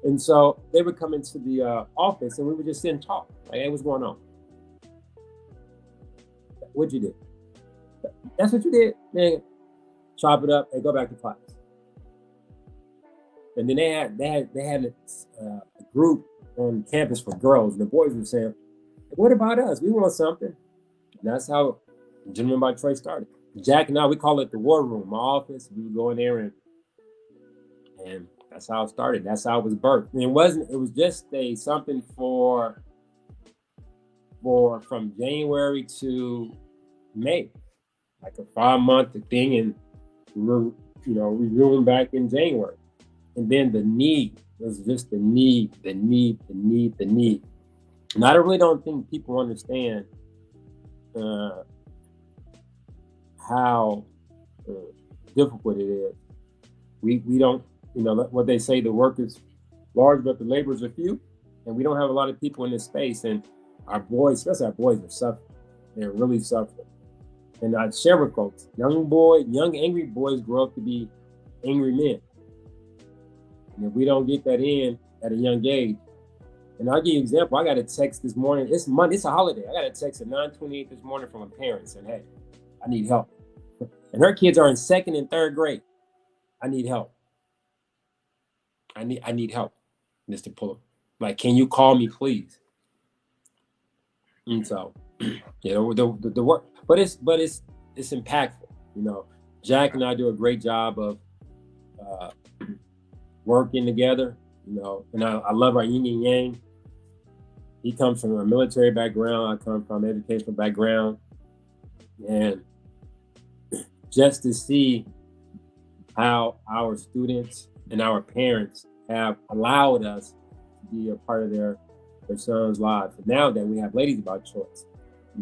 And so they would come into the office, and we would just sit and talk. Like, hey, what's going on? What'd you do? That's what you did, man. Chop it up and go back to class. And then they had a group on campus for girls, and the boys were saying, "What about us? We want something." And that's how Gentlemen by Choice started. Jack and I, we call it the war room. My office, we would go in there, and that's how it started. That's how it was birthed. And it was just something for from January to May, like a 5-month thing, and we were, reviewing back in January. And then the need was just the need. And I really don't think people understand how difficult it is. We don't, what they say, the work is large, but the laborers are few. And we don't have a lot of people in this space. And our boys, especially our boys, are suffering. They're really suffering. And I share with folks, young angry boys grow up to be angry men. And if we don't get that in at a young age, and I'll give you an example. I got a text this morning. It's Monday. It's a holiday. I got a text at 9:28 this morning from a parent saying, "Hey, I need help." And her kids are in 2nd and 3rd grade. I need help. I need help, Mr. Pullum. Like, can you call me, please? And so, the work, but it's impactful. Jack and I do a great job of working together. And I love our yin and yang. He comes from a military background. I come from an educational background. And just to see how our students and our parents have allowed us to be a part of their sons' lives. And now that we have Ladies About Choice,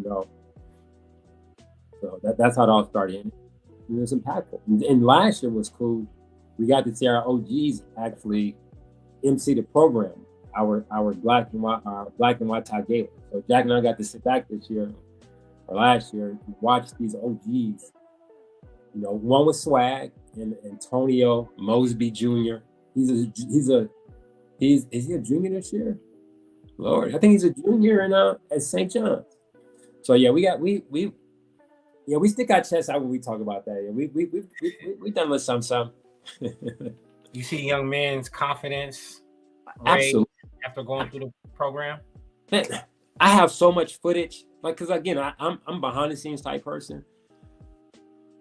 so that's how it all started. And it was impactful. And last year was cool. We got to see our OGs actually MC the program, our black and white tie gala. So Jack and I got to sit back this year or last year and watch these OGs. One was Swag and Antonio Mosby Jr. Is he a junior this year? Lord, I think he's a junior at St. John's. So yeah, we stick our chests out when we talk about that. Yeah, we done with some. You see young men's confidence raise Absolutely. after going through the program? Man, I have so much footage, like, because again, I'm behind the scenes type person.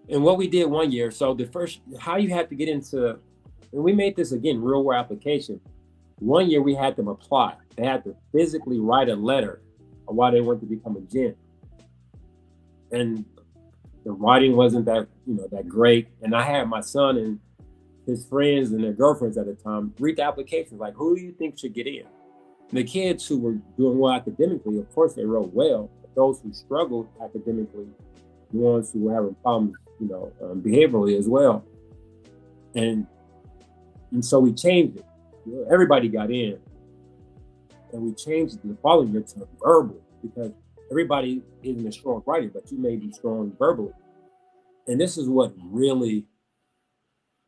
And what we did one year, so the first, how you have to get into, and we made this again, real world application. One year we had them apply. They had to physically write a letter of why they wanted to become a gent. And the writing wasn't that, that great. And I had my son and his friends and their girlfriends at the time read the applications, like, who do you think should get in? And the kids who were doing well academically, of course, they wrote well. But those who struggled academically, the ones who were having problems, behaviorally as well. And so we changed it. Everybody got in. And we changed it the following year to verbal, because everybody isn't a strong writer, but you may be strong verbally. And this is what really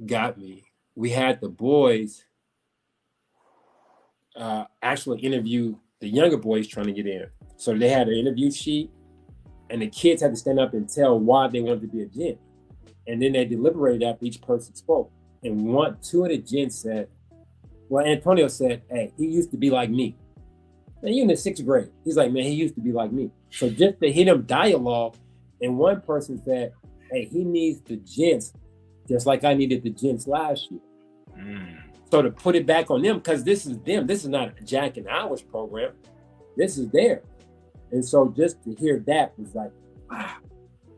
got me. We had the boys actually interview the younger boys trying to get in. So they had an interview sheet, and the kids had to stand up and tell why they wanted to be a gent. And then they deliberated after each person spoke. And two of the gents said, well, Antonio said, hey, he used to be like me. And you in the 6th grade. He's like, man, he used to be like me. So just to hit him dialogue, and one person said, hey, he needs the gents just like I needed the gents last year. So to put it back on them, because this is them. This is not a Jack and Hours program. This is theirs. And so just to hear that was like, wow.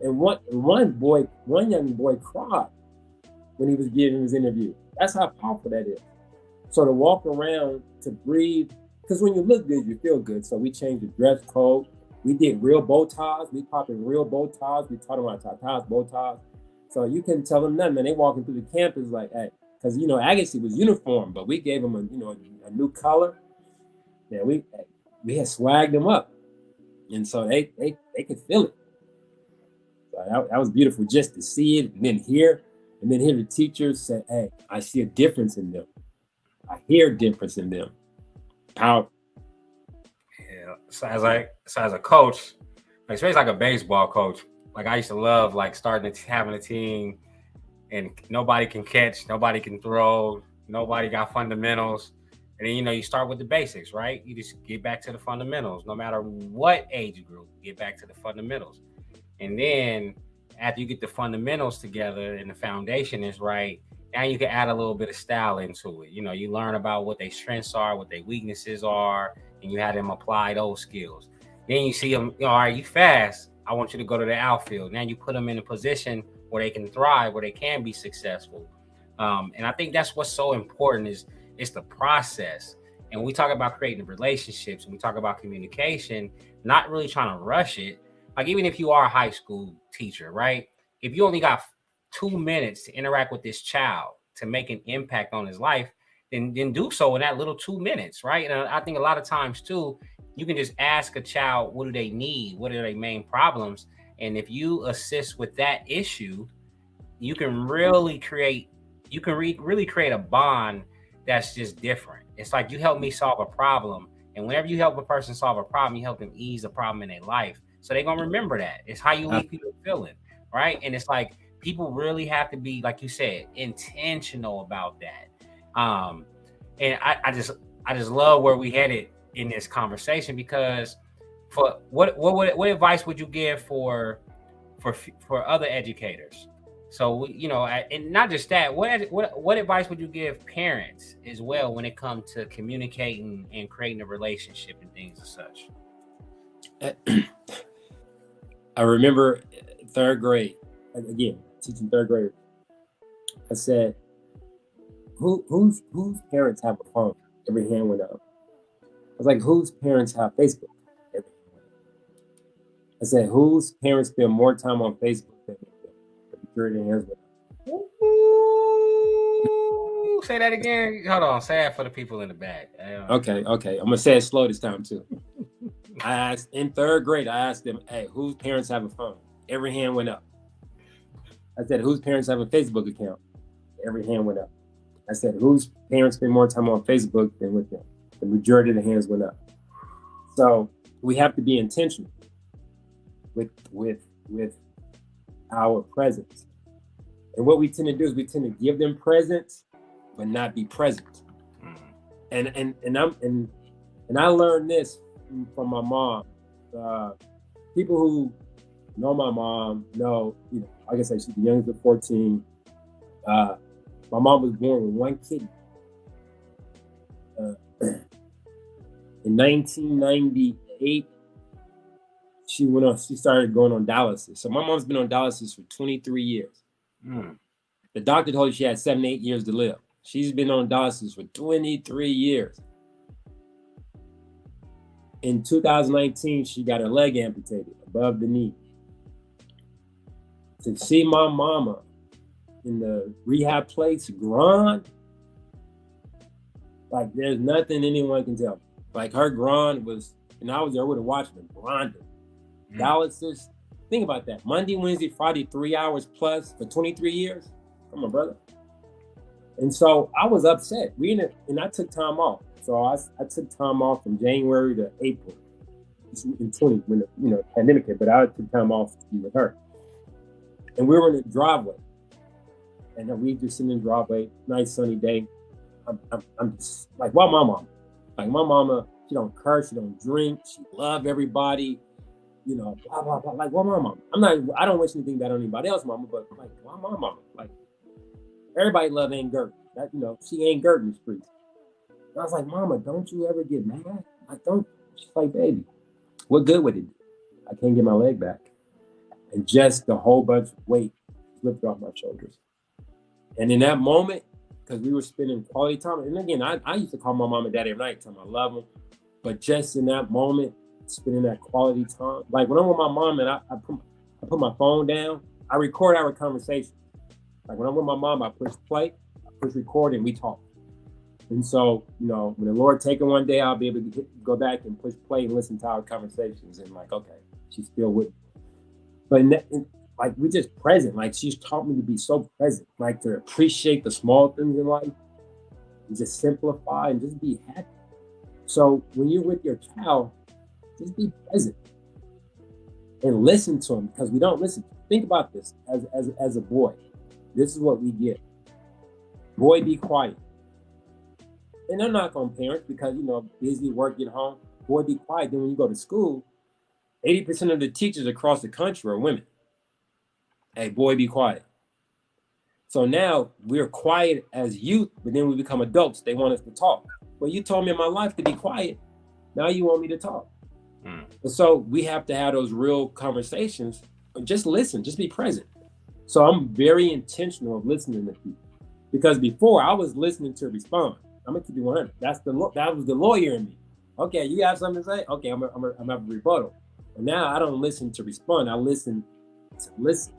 And one young boy cried when he was giving his interview. That's how powerful that is. So to walk around, to breathe, because when you look good, you feel good. So we changed the dress code. We did real bow ties. We popped in real bow ties. We taught them our ties, bow ties. So you couldn't tell them nothing, man. They walking through the campus like, hey, because Agassiz was uniform, but we gave them a new color. Yeah, we had swagged them up, and so they could feel it. So that was beautiful just to see it and then hear the teachers say, hey, I see a difference in them. I hear a difference in them. Powerful. Yeah. So as a coach, especially like a baseball coach, like I used to love like having a team and nobody can catch, nobody can throw, nobody got fundamentals. And then, you start with the basics, right? You just get back to the fundamentals, no matter what age group, get back to the fundamentals. And then after you get the fundamentals together and the foundation is right, now you can add a little bit of style into it. You learn about what their strengths are, what their weaknesses are, and you have them apply those skills. Then you see them, all right, you fast. I want you to go to the outfield. Now you put them in a position where they can thrive, where they can be successful. And I think that's what's so important is it's the process. And we talk about creating relationships and we talk about communication, not really trying to rush it. Like even if you are a high school teacher, right? If you only got 2 minutes to interact with this child to make an impact on his life, then do so in that little 2 minutes, right? And I think a lot of times too, you can just ask a child, what do they need? What are their main problems? And if you assist with that issue, you can really create a bond that's just different. It's like you help me solve a problem. And whenever you help a person solve a problem, you help them ease a problem in their life. So they're going to remember that. It's how you leave people feeling, right? And it's like people really have to be, like you said, intentional about that. And I just love where we headed in this conversation, because for what advice would you give for other educators? So and not just that, what advice would you give parents as well when it comes to communicating and creating a relationship and things as such? I remember 3rd grade, again, teaching 3rd grade. I said, whose parents have a phone? Every hand went up. I was like, whose parents have Facebook? Every hand went up. I said, whose parents spend more time on Facebook than the majority of hands went up. Ooh, say that again. Hold on. Say it for the people in the back. Okay. I'm going to say it slow this time too. I asked in 3rd grade, I asked them, hey, whose parents have a phone? Every hand went up. I said, whose parents have a Facebook account? Every hand went up. I said, whose parents spend more time on Facebook than with them? The majority of the hands went up. So we have to be intentional with our presence. And what we tend to do is we tend to give them presents, but not be present. And I learned this from my mom. People who know my mom know, like I said, she's the youngest of 14. My mom was born with one kidney. In 1998, she started going on dialysis. So my mom's been on dialysis for 23 years. The doctor told her she had 7-8 years to live. She's been on dialysis for 23 years. In 2019, she got her leg amputated above the knee. To see my mama in the rehab place grind, like there's nothing anyone can tell me. Like her grind was, and I was there with her watching her grinding. Dialysis, think about that. Monday, Wednesday, Friday, 3 hours plus for 23 years. Come on, brother. And so I was upset. And I took time off. So I took time off from January to April in 20 when the pandemic hit, but I took time off to be with her. And we were in the driveway. And we just sitting in the driveway, nice sunny day. I'm just like, why my mama? Like my mama, she don't curse, she don't drink, she love everybody, blah, blah, blah. Like, why my mama? I don't wish anything bad on anybody else, mama, but like, why my mama? Like, everybody love Aunt Gertrude. That, she ain't Gertrude in the streets. And I was like, mama, don't you ever get mad? She's like, baby, what good would it do? I can't get my leg back. And just the whole bunch of weight lifted off my shoulders. And in that moment, because we were spending quality time, and again, I used to call my mom and dad every night, tell them I love them. But just in that moment, spending that quality time, like when I'm with my mom and I put my phone down, I record our conversation. Like when I'm with my mom, I push play, I push record, and we talk. And so, when the Lord take it one day, I'll be able to go back and push play and listen to our conversations and like, okay, she's still with me. But like we're just present. Like she's taught me to be so present, like to appreciate the small things in life and just simplify and just be happy. So when you're with your child, just be present and listen to them, because we don't listen. Think about this as a boy. This is what we get. Boy, be quiet. And I'm not on parents because, busy work, get home. Boy, be quiet. Then when you go to school, 80% of the teachers across the country are women. Hey, boy, be quiet. So now we're quiet as youth, but then we become adults. They want us to talk. Well, you told me in my life to be quiet. Now you want me to talk. And so we have to have those real conversations. Just listen, just be present. So I'm very intentional of listening to people, because before I was listening to respond. I'm gonna keep you 100. That was the lawyer in me. Okay, you have something to say? Okay, I'm gonna have a rebuttal. But now I don't listen to respond. I listen to listen.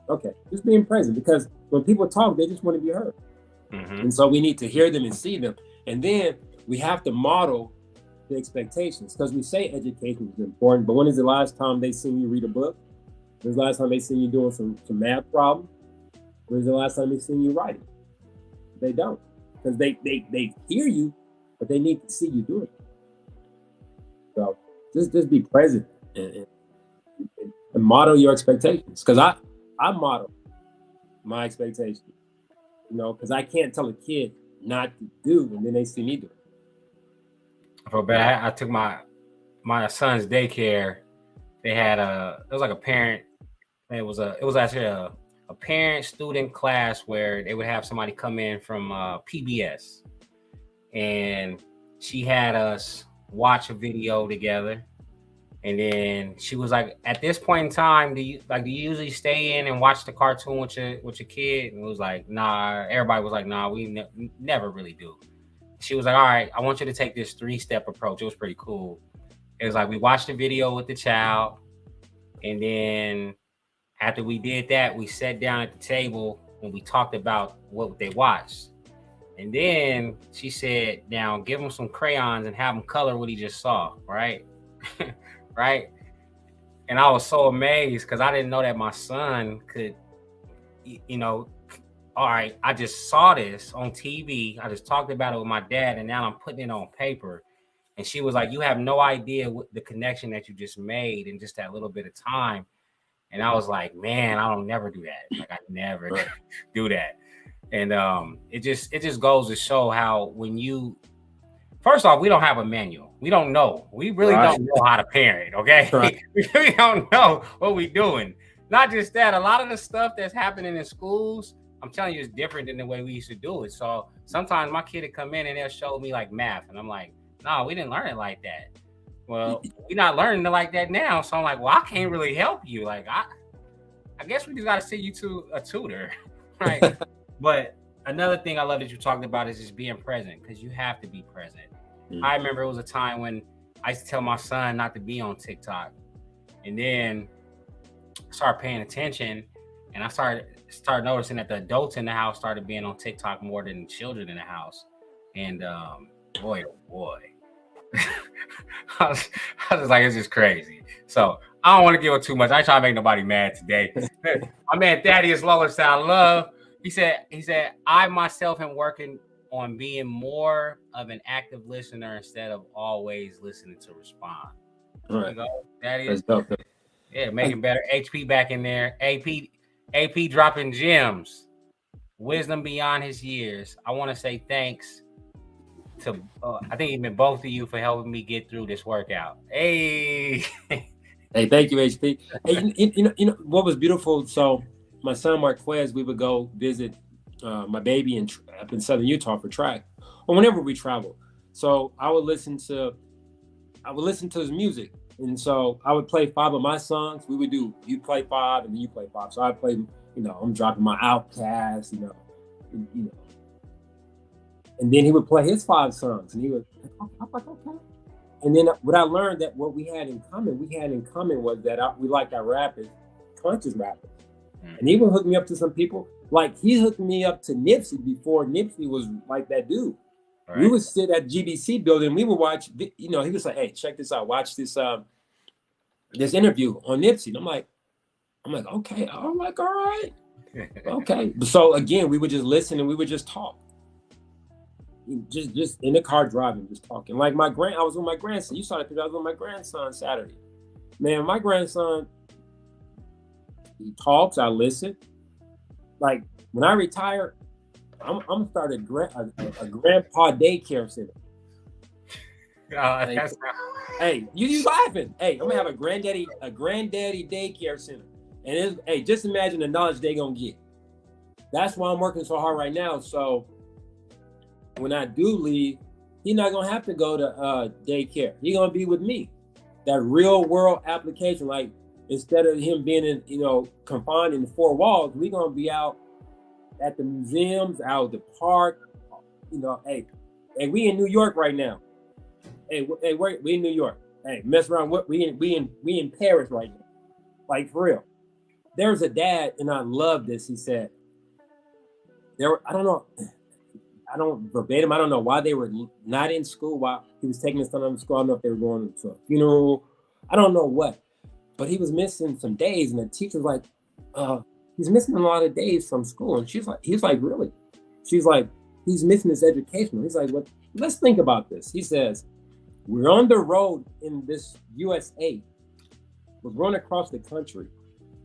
Okay, just being present, because when people talk, they just want to be heard. And so we need to hear them and see them. And then we have to model the expectations, because we say education is important, but when is the last time they seen you read a book? When's the last time they seen you doing some math problems? When's the last time they seen you writing? They don't, because they hear you, but they need to see you do it. So just be present and model your expectations, because I model my expectations, because I can't tell a kid not to do, and then they see me do it. I feel bad. I took my son's daycare. They had it was like a parent. It was actually a parent student class where they would have somebody come in from PBS, and she had us watch a video together. And then she was like, at this point in time, do you usually stay in and watch the cartoon with your kid? And it was like, nah. Everybody was like, nah, we never really do. She was like, all right, I want you to take this 3-step approach. It was pretty cool. It was like, we watched the video with the child, and then after we did that, we sat down at the table and we talked about what they watched. And then she said, now give him some crayons and have him color what he just saw, right? Right? And I was so amazed, because I didn't know that my son could, all right, I just saw this on TV. I just talked about it with my dad, and now I'm putting it on paper. And she was like, you have no idea what the connection that you just made in just that little bit of time. And I was like, man, I don't never do that. Like, I never do that. And it just goes to show how when you first off, we don't have a manual. We don't know. We really don't know how to parent, okay? Right. We really don't know what we're doing. Not just that, a lot of the stuff that's happening in schools, I'm telling you, it's different than the way we used to do it. So sometimes my kid would come in and they'll show me like math. And I'm like, no, we didn't learn it like that. Well, we're not learning it like that now. So I'm like, well, I can't really help you. Like, I guess we just got to send you to a tutor, right? But another thing I love that you talked about is just being present, because you have to be present. I remember it was a time when I used to tell my son not to be on TikTok, and then I started paying attention, and I started noticing that the adults in the house started being on TikTok more than children in the house. And boy, oh boy, I was just like, it's just crazy. So I don't want to give it too much. I ain't trying to make nobody mad today. My man Thaddeus Lois I love. He said, I myself am working on being more of an active listener instead of always listening to respond. There you go. Thaddeus. Yeah, making better. HP back in there. AP dropping gems. Wisdom beyond his years. I want to say thanks to I think even both of you for helping me get through this workout. Hey. Hey, thank you, HP. Hey, you know what was beautiful? So my son Marquez, we would go visit my baby up in Southern Utah for track, or whenever we travel. So I would listen to his music, and so I would play 5 of my songs. We would do, you play 5 and then you play 5. So I play, I'm dropping my Outcast, you know, and then he would play his 5 songs, and he would, I'm like, okay. And then what I learned that what we had in common was that we liked our rappers, conscious rappers. And he would hook me up to some people. Like, he hooked me up to Nipsey before Nipsey was like that dude. Right. We would sit at GBC building. We would watch, he was like, hey, check this out. Watch this this interview on Nipsey. And I'm like, okay. I'm like, all right. Okay. So again, we would just listen and we would just talk. Just in the car driving, just talking. Like I was with my grandson. You saw the picture. I was with my grandson Saturday. Man, my grandson, he talks, I listen. Like, when I retire, I'm starting a grandpa daycare center. Hey, you laughing? Hey, I'm gonna have a granddaddy daycare center, and just imagine the knowledge they gonna get. That's why I'm working so hard right now. So when I do leave, he's not gonna have to go to daycare. He's gonna be with me. That real world application, like, instead of him being confined in the 4 walls, we're gonna be out at the museums, out at the park. Hey, we in New York right now. Hey, we in New York. Hey, mess around. We in Paris right now. Like, for real. There's a dad, and I love this. He said, I don't verbatim. I don't know why they were not in school while he was taking his son out of school. I don't know if they were going to a funeral. I don't know what. But he was missing some days, and the teacher was like, he's missing a lot of days from school. And he's like, really? She's like, he's missing his education. He's like, what? Let's think about this. He says, we're on the road in this USA. We're going across the country.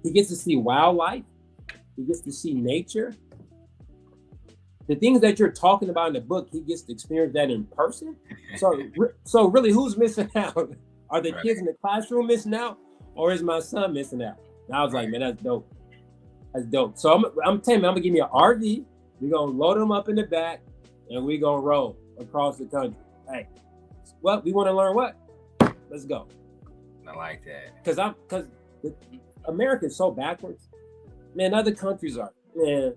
He gets to see wildlife. He gets to see nature. The things that you're talking about in the book, he gets to experience that in person. So really, who's missing out? Are the kids in the classroom missing out? Or is my son missing out? And I was like, man, that's dope. That's dope. So I'm telling you, I'm gonna give me an RV. We're gonna load them up in the back, and we're gonna roll across the country. Hey, what we want to learn? What? Let's go. I like that. Because America's so backwards. Man, other countries are, man.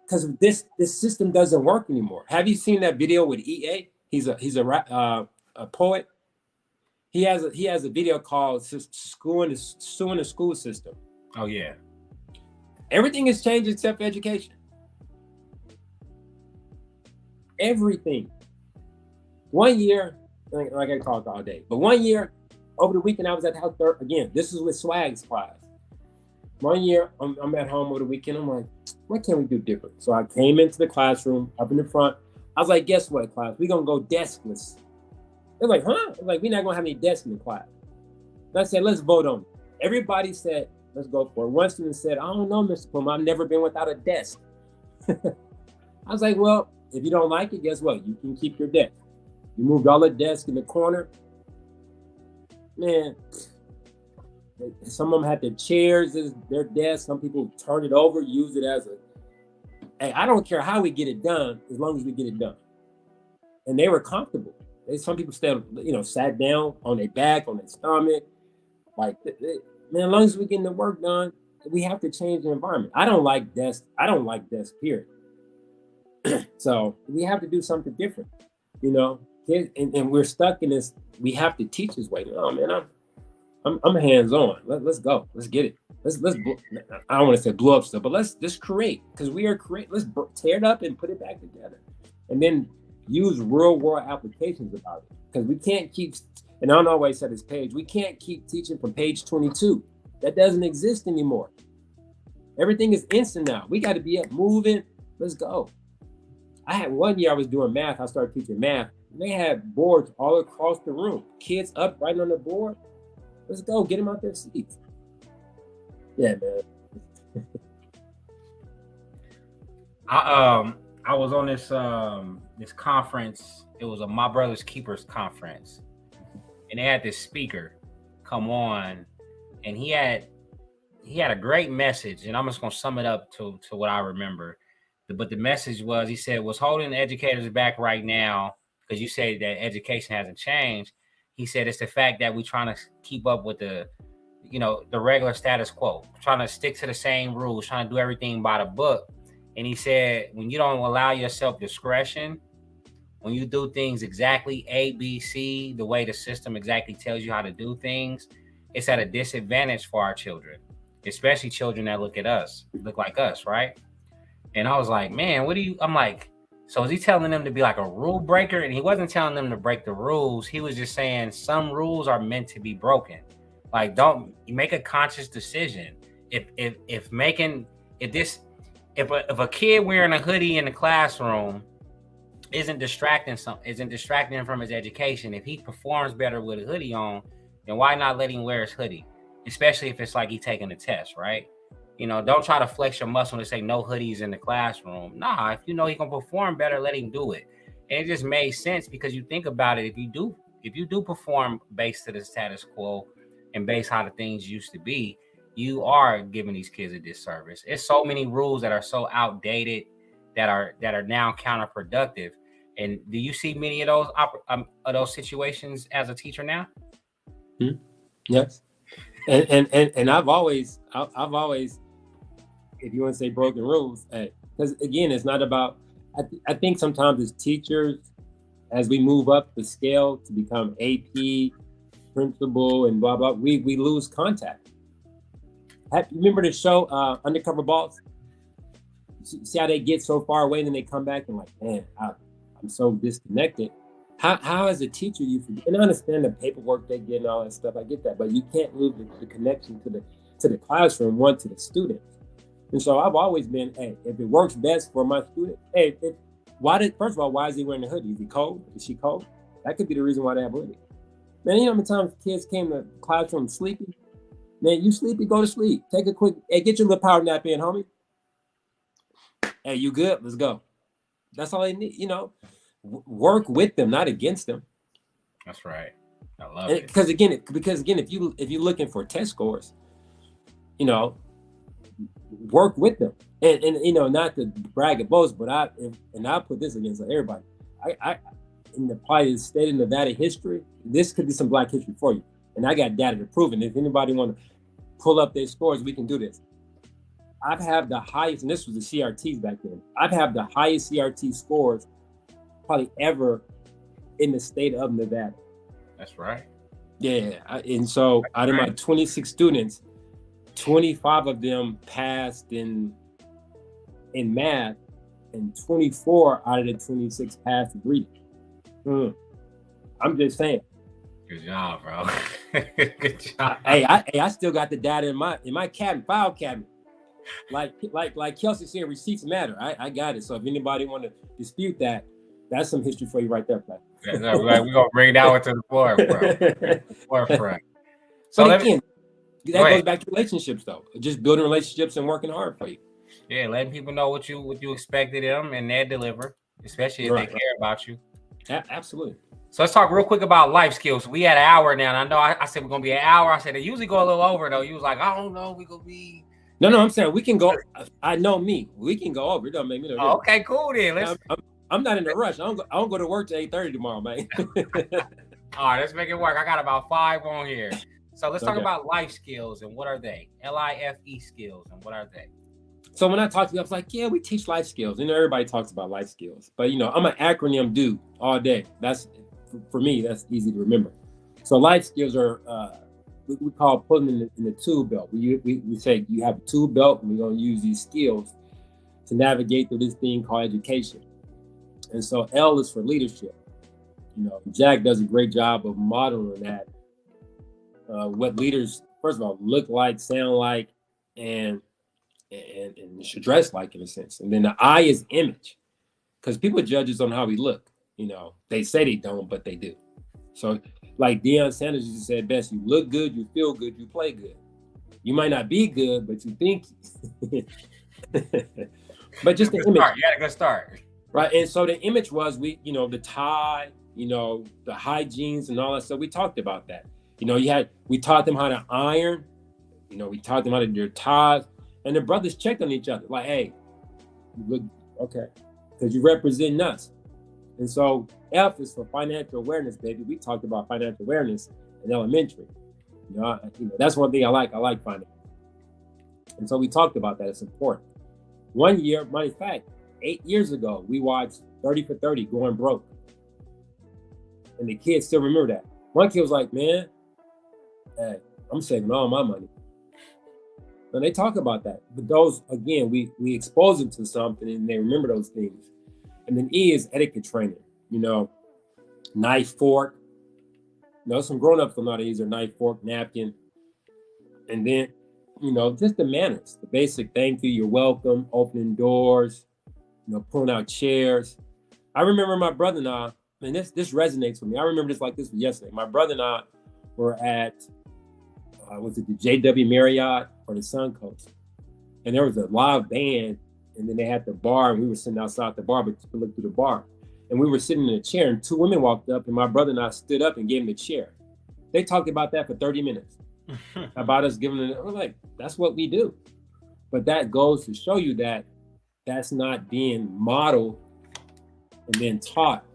Because this system doesn't work anymore. Have you seen that video with EA? He's a poet. He has a video called "Suing the School System." Oh yeah. Everything has changed except for education. Everything. One year, like I can talk all day, but one year over the weekend I was at the house again. This is with Swag's class. One year I'm at home over the weekend. I'm like, what can we do different? So I came into the classroom up in the front. I was like, guess what, class? We're gonna go deskless. They're like, huh? I was like, we're not gonna have any desks in the class. And I said, let's vote on it. Everybody said, let's go for it. One student said, I don't know, Mr. Pullum, I've never been without a desk. I was like, well, if you don't like it, guess what? You can keep your desk. You moved all the desks in the corner. Man, some of them had their chairs as their desks. Some people turned it over, used it as a, hey, I don't care how we get it done, as long as we get it done. And they were comfortable. Some people sat down on their back, on their stomach. Like, man, as long as we're getting the work done, we have to change the environment. I don't like desks, period. So we have to do something different, Kids, and we're stuck in this. We have to teach this way. No, man, I'm hands on. Let's go. Let's get it. Let's. I don't want to say blow up stuff, but let's just create, because we are create. Let's tear it up and put it back together, and then use real world applications about it. Because we can't keep. And I don't know why I said this page. We can't keep teaching from page 22. That doesn't exist anymore. Everything is instant now. We got to be up moving. Let's go. I had one year I was doing math. I started teaching math. And they had boards all across the room. Kids up right on the board. Let's go. Get them out their seats. Yeah, man. I was on this conference. It was a My Brother's Keepers conference, and they had this speaker come on, and he had a great message. And I'm just gonna sum it up to what I remember. But the message was, he said, what's holding the educators back right now, because you say that education hasn't changed. He said it's the fact that we're trying to keep up with the regular status quo, trying to stick to the same rules, trying to do everything by the book. And he said, when you don't allow yourself discretion, when you do things exactly A, B, C, the way the system exactly tells you how to do things, it's at a disadvantage for our children, especially children that look like us, right? And I was like, man, I'm like, so is he telling them to be like a rule breaker? And he wasn't telling them to break the rules. He was just saying some rules are meant to be broken. Like, don't make a conscious decision. If a kid wearing a hoodie in the classroom isn't distracting him from his education, if he performs better with a hoodie on, then why not let him wear his hoodie? Especially if it's like he taking a test, right? Don't try to flex your muscle and say no hoodies in the classroom. Nah, if he can perform better, let him do it. And it just made sense, because you think about it, if you do perform based to the status quo and based how the things used to be, you are giving these kids a disservice. It's so many rules that are so outdated that are now counterproductive. And do you see many of those situations as a teacher now? Yes. And I've always, if you want to say broken rules, because again, it's not about, I think sometimes as teachers, as we move up the scale to become AP, principal, and blah, blah, we lose contact. Remember the show, Undercover Boss? See how they get so far away and then they come back and like, man, I'm so disconnected. How as a teacher you forget, and I understand the paperwork they get and all that stuff, I get that, but you can't lose the connection to the classroom, to the students. And so I've always been, hey, if it works best for my student, hey, first of all, why is he wearing a hoodie? Is he cold? Is she cold? That could be the reason why they have a hoodie. Man, you know how many times kids came to the classroom sleepy? Man, you sleepy, go to sleep. Take a quick, hey, get your little power nap in, homie. Hey, you good? Let's go. That's all they need, work with them, not against them. That's right. I love it. Because again, if you're looking for test scores, work with them, and not to brag and boast, but I put this against everybody. I in the probably the state of Nevada history, this could be some Black history for you, and I got data to prove it. If anybody want to pull up their scores, we can do this. I've had the highest, and this was the CRTs back then. I've had the highest CRT scores probably ever in the state of Nevada. That's right. Yeah, and so out of my 26 students, 25 of them passed in math, and 24 out of the 26 passed in reading. I'm just saying. Good job, bro. Good job. Hey, I still got the data in my file cabinet. Like Kelsey said, receipts matter. I got it. So if anybody want to dispute that, that's some history for you right there, Pat. Yeah, we're gonna bring that one to the forefront. So again, that goes back to relationships, though. Just building relationships and working hard for you. Yeah, letting people know what you expected them, and they deliver, especially if Right. they care about you. Absolutely. So let's talk real quick about life skills. We had an hour now, and I know I said we're gonna be an hour. I said they usually go a little over though. You was like, I don't know, we gonna be. No, I'm saying we can go. I know me. We can go over. It don't make me no difference. Oh, okay, cool then. Let's. I'm not in a rush. I don't go to work till 8:30 tomorrow, man. All right, let's make it work. I got about 5 on here. So let's talk about life skills and what are they? LIFE skills and what are they? So when I talked to you, I was like, yeah, we teach life skills. Everybody talks about life skills, but I'm an acronym dude all day. That's for me. That's easy to remember. So life skills are we call putting in the tool belt. We say you have a tool belt, and we're gonna use these skills to navigate through this thing called education. And so L is for leadership. Jack does a great job of modeling that. What leaders, first of all, look like, sound like, and should dress like, in a sense. And then the I is image, because people judge us on how we look. They say they don't, but they do. So like Deion Sanders used to say it best, you look good, you feel good, you play good. You might not be good, but you think. But just the image. You had a good start. Right. And so the image was the tie, the hygienes and all that stuff. We talked about that. We taught them how to iron, we taught them how to do their ties. And the brothers checked on each other like, hey, you look okay, because you represent us. And so F is for financial awareness, baby. We talked about financial awareness in elementary. That's one thing I like. I like finance. And so we talked about that. It's important. One year, matter of fact, 8 years ago, we watched 30 for 30, Going Broke. And the kids still remember that. One kid was like, man, hey, I'm saving all my money. And they talk about that. But those, again, we expose them to something and they remember those things. And then E is etiquette training. Knife, fork. Some grown-ups don't know how to use their knife, fork, napkin. And then, just the manners, the basic thank you, you're welcome, opening doors, pulling out chairs. I remember my brother and I, and this resonates with me. I remember this like this was yesterday. My brother and I were at, was it the JW Marriott or the Suncoast? And there was a live band, and then they had the bar, and we were sitting outside the bar, but you could look through the bar. And we were sitting in a chair, and 2 women walked up, and my brother and I stood up and gave them a chair. They talked about that for 30 minutes. About us giving it, we're like, that's what we do. But that goes to show you that that's not being modeled and then taught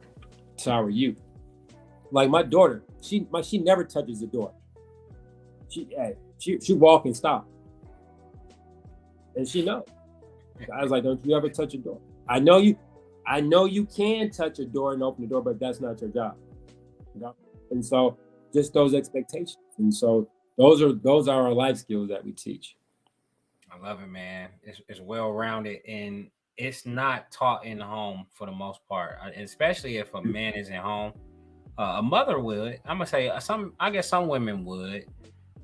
to our youth. Like my daughter, she never touches the door. She walk and stop. And she knows. I was like, don't you ever touch a door. I know you can touch a door and open the door, but that's not your job. And so just those expectations. And so those are our life skills that we teach. I love it, man. It's well-rounded, and it's not taught in the home for the most part, especially if a man is at home. A mother would. I'm gonna say I guess some women would,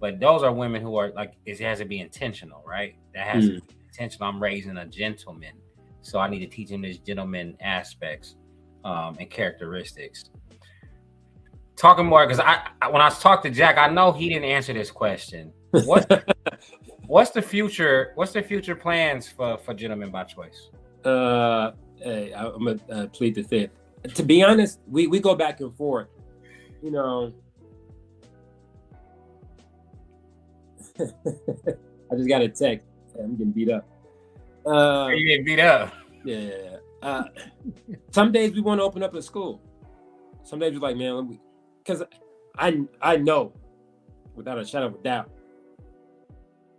but those are women who are like, it has to be intentional, right? That has to be intentional. I'm raising a gentleman, so I need to teach him this gentleman aspects and characteristics. Talking more, because when I talked to Jack, I know he didn't answer this question. What's the future plans for Gentlemen by Choice? Hey, I'm gonna plead the fifth. To be honest, we go back and forth. I just got a text. I'm getting beat up. You getting beat up? Yeah. Some days we want to open up a school. Some days we're like, man, because I know, without a shadow of a doubt,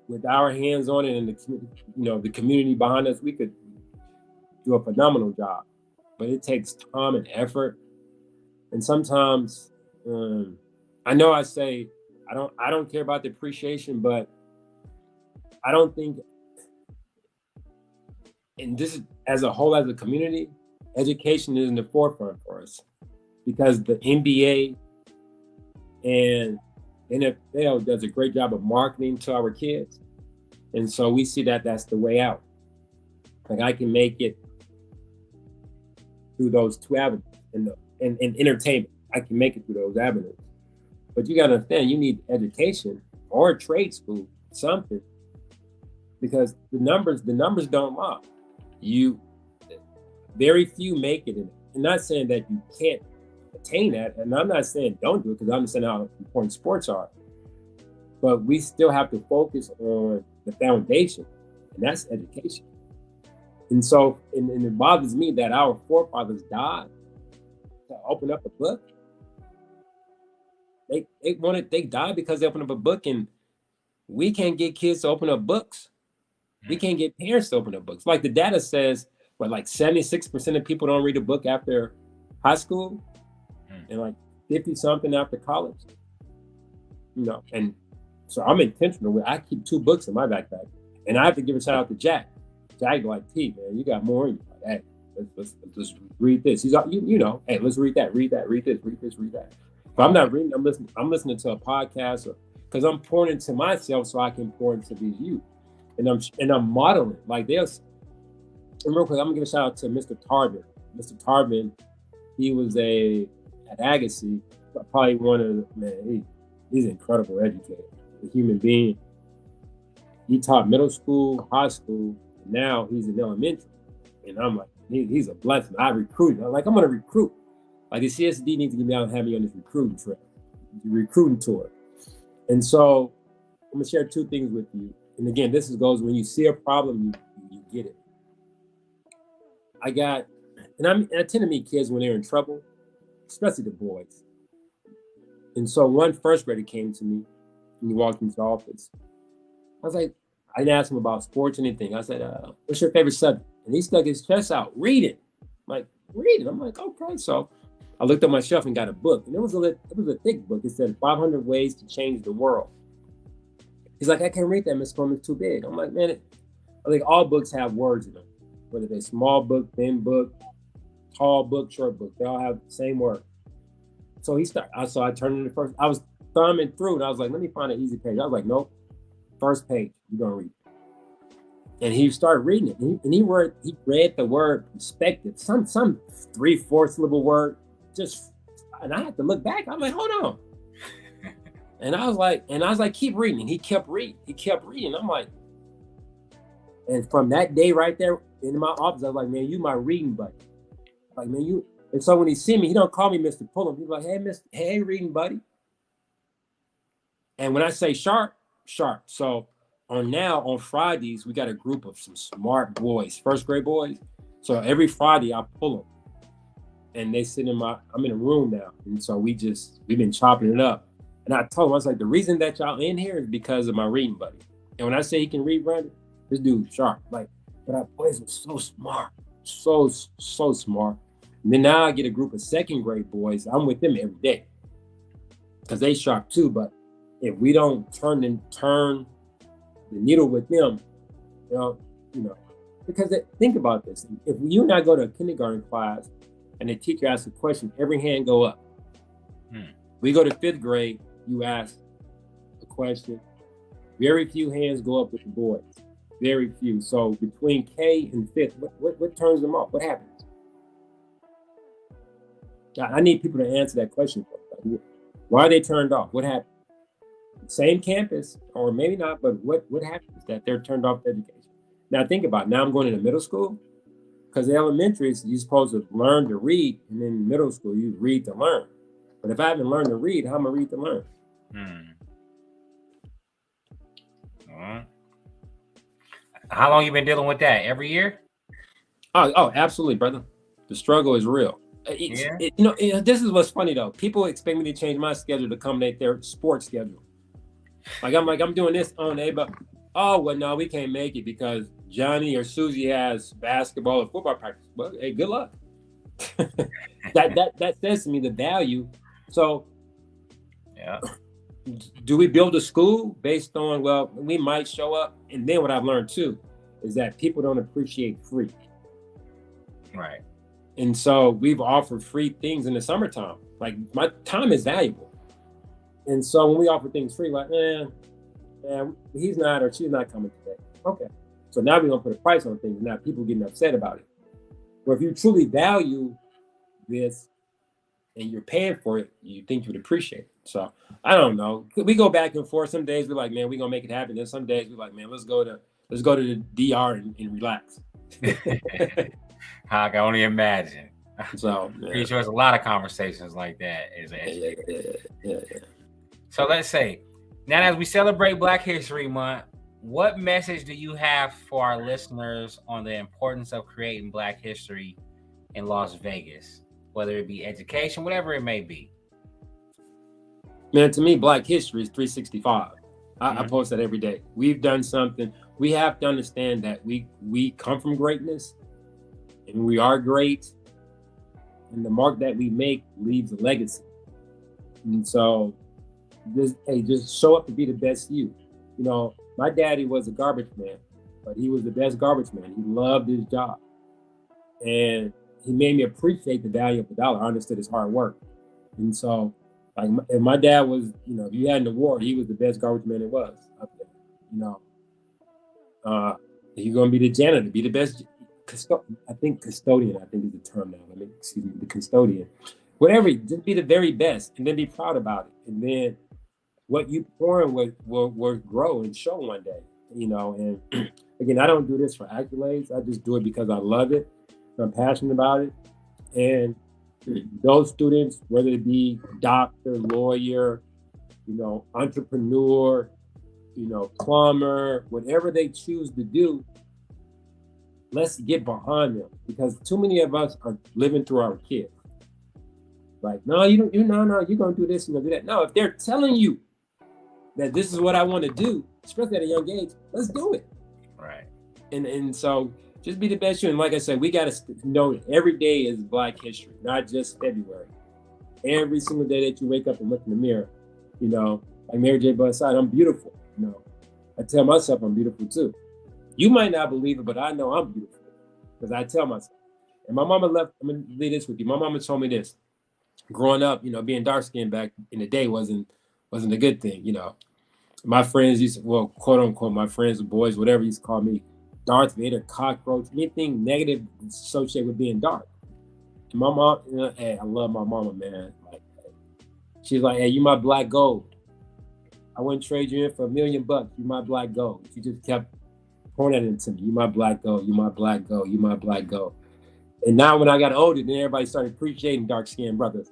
with our hands on it and the community behind us, we could do a phenomenal job. But it takes time and effort, and sometimes I know I say I don't care about the appreciation, but I don't think, and this is as a whole, as a community, education is in the forefront for us, because the NBA and NFL does a great job of marketing to our kids. And so we see that that's the way out. Like I can make it through those 2 avenues and entertainment. I can make it through those avenues. But you gotta understand, you need education or a trade school, something because the numbers don't lie. Very few make it. I'm not saying that you can't attain that, and I'm not saying don't do it, because I understand how important sports are. But we still have to focus on the foundation, and that's education. And so, and it bothers me that our forefathers died to open up a book. They died because they opened up a book, and we can't get kids to open up books. We can't get parents to open up books. Like the data says, like 76% of people don't read a book after high school, and like 50 something after college. And so I'm intentional. I keep 2 books in my backpack, and I have to give a shout out to Jack. Jack like, T, man, you got more in you. Like, hey, let's read this. He's like, hey, let's read that, read that, read this, read this, read that. If I'm not reading, I'm listening to a podcast, because I'm pouring into myself so I can pour into these youth, and I'm modeling. Like and real quick, I'm gonna give a shout out to Mr. Tarbin. Mr. Tarbin, he was at Agassiz, probably one of he's an incredible educator, a human being. He taught middle school, high school. Now he's in elementary, and I'm like, he's a blessing. I recruited. I'm gonna recruit. Like the CSD needs to get down and have me on this recruiting trip, the recruiting tour. And so I'm gonna share 2 things with you. And again, this goes when you see a problem, you get it. I tend to meet kids when they're in trouble, especially the boys. And so one first grader came to me, and he walked into the office. I was like, I didn't ask him about sports or anything. I said, what's your favorite subject? And he stuck his chest out, reading. Read it. I'm like, okay. So I looked at my shelf and got a book, and it was a thick book. It said 500 Ways to Change the World. He's like, I can't read that, Miss Pullum, it's too big. I'm like, man, I think all books have words in them, whether they're small book, thin book, tall book, short book, they all have the same word. So I turned to the first, I was thumbing through, and I was like, let me find an easy page. I was like, nope, first page, you're gonna read it. And he started reading it, and he read the word perspective, some 3/4 syllable word, and I had to look back. I'm like, hold on. And I was like, keep reading. He kept reading. I'm like, and from that day right there in my office, I was like, man, you my reading buddy. Like, man, you. And so when he see me, he don't call me Mr. Pullum. He's like, hey, reading buddy. And when I say sharp. So on Fridays, we got a group of some smart boys, first grade boys. So every Friday I pull them, and they sit I'm in a room now. And so we've been chopping it up. And I told him, I was like, the reason that y'all in here is because of my reading buddy. And when I say he can read, Brandon, this dude's sharp. Like, but our boys are so smart, so smart. And then now I get a group of second grade boys. I'm with them every day because they sharp too. But if we don't turn the needle with them, because think about this. If you and I go to a kindergarten class and the teacher asks a question, every hand go up. We go to 5th grade, you ask a question, very few hands go up with the boys, very few. So between K and 5th, what turns them off? What happens? I need people to answer that question. Why are they turned off? What happened? Same campus, or maybe not, but what happens that they're turned off to education? Now think about it. Now I'm going into middle school, because the elementary, you're supposed to learn to read, and in middle school, you read to learn. But if I haven't learned to read, how am I read to learn? How long you been dealing with that? Every year? Oh, absolutely, brother. The struggle is real. This is what's funny though. People expect me to change my schedule to accommodate their sports schedule. I'm doing this on a, but no, we can't make it because Johnny or Susie has basketball or football practice. Well, hey, good luck. that says to me the value. So, yeah. Do we build a school based on, well, we might show up, and then what I've learned too is that people don't appreciate free. Right. And so we've offered free things in the summertime. Like, my time is valuable. And so when we offer things free, like, he's not or she's not coming today. Okay. So now we're going to put a price on things. Now people getting upset about it. Well, if you truly value this and you're paying for it, you think you would appreciate it. So I don't know. We go back and forth. Some days we're like, man, we're going to make it happen. Then some days we're like, man, let's go to let's go to the DR and relax. I can only imagine. So pretty sure there's a lot of conversations like that. Yeah. So let's say, now as we celebrate Black History Month, what message do you have for our listeners on the importance of creating Black history in Las Vegas, whether it be education, whatever it may be? Man, to me, Black history is 365. I post that every day. We've done something. We have to understand that we come from greatness, and we are great, and the mark that we make leaves a legacy. And so, just show up to be the best you. You know, my daddy was a garbage man, but he was the best garbage man. He loved his job, and he made me appreciate the value of the dollar. I understood his hard work, and so. Like, if my dad was, you know, if you had an award, he was the best garbage man it was up there. You know, if you're gonna be the janitor, be the best. Custodian, I think is the term now. The custodian. Whatever, just be the very best, and then be proud about it. And then what you pour in will grow and show one day. You know, and again, I don't do this for accolades. I just do it because I love it. I'm passionate about it, and those students, whether it be doctor, lawyer, you know, entrepreneur, you know, plumber, whatever they choose to do, let's get behind them, because too many of us are living through our kids. Like, no, you're gonna do this and you're gonna do that. No, if they're telling you that this is what I want to do, especially at a young age, let's do it. Right. And so just be the best you. And like I said, we got to know that every day is Black History, not just February. Every single day that you wake up and look in the mirror, you know, like Mary J. Blige said, I'm beautiful. You know, I tell myself I'm beautiful too. You might not believe it, but I know I'm beautiful because I tell myself. And my mama I'm going to leave this with you. My mama told me this. Growing up, you know, being dark skinned back in the day wasn't a good thing. You know, my friends used to, well, quote unquote, my friends, the boys, whatever, used to call me Darth Vader, cockroach, anything negative associated with being dark. And my mom, you know, hey, I love my mama, man. Like, she's like, hey, you my black gold. I wouldn't trade you in for $1 million. You my black gold. She just kept pouring that into me. You my black gold. You my black gold. You my black gold. And now when I got older, then everybody started appreciating dark skinned brothers.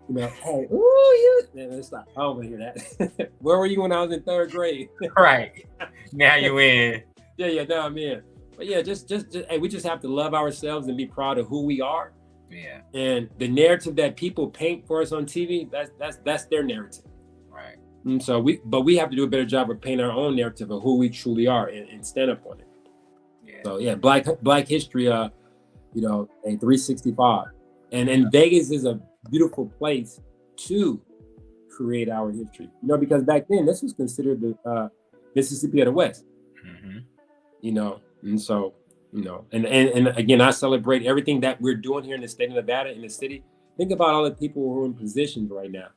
You know, hey, ooh, you. Man, let's stop. I don't want to hear that. Where were you when I was in 3rd grade? Right. Now you in. Yeah, now I'm in. But yeah, just hey, we just have to love ourselves and be proud of who we are. Yeah. And the narrative that people paint for us on TV, that's their narrative. Right. And so we have to do a better job of painting our own narrative of who we truly are and stand up on it. Yeah. So yeah, Black History, you know, a 365. And Vegas is a beautiful place to create our history. You know, because back then this was considered the Mississippi of the West. Mm-hmm. You know, and so, you know, and again, I celebrate everything that we're doing here in the state of Nevada, in the city. Think about all the people who are in positions right now,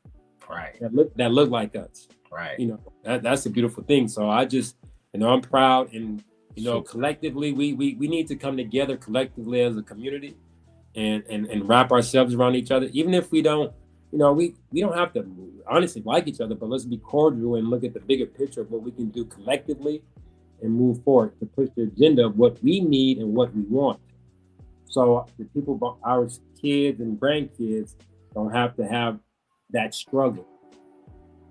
right, that look like us, right. You know, that's a beautiful thing. So I just, you know, I'm proud, and you know, collectively, we need to come together collectively as a community, and wrap ourselves around each other, even if we don't, you know, we don't have to honestly like each other, but let's be cordial and look at the bigger picture of what we can do collectively and move forward to push the agenda of what we need and what we want. So the people, our kids and grandkids, don't have to have that struggle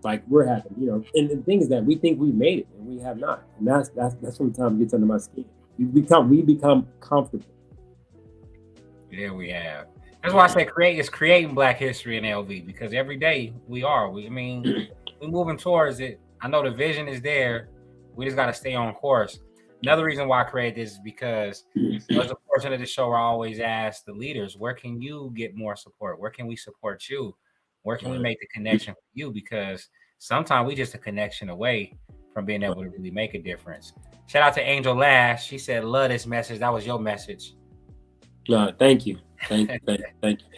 like we're having, you know. And the thing is that we think we made it and we have not. And that's sometimes gets under my skin. We become comfortable. Yeah, we have. That's why I say creating Black history in LV, because every day we're moving towards it. I know the vision is there. We just got to stay on course. Another reason why I created this is because as a portion of the show, I always ask the leaders, where can you get more support? Where can we support you? Where can we make the connection for you? Because sometimes we just a connection away from being able to really make a difference. Shout out to Angel Lash. She said, love this message. That was your message. No, thank you. Thank you.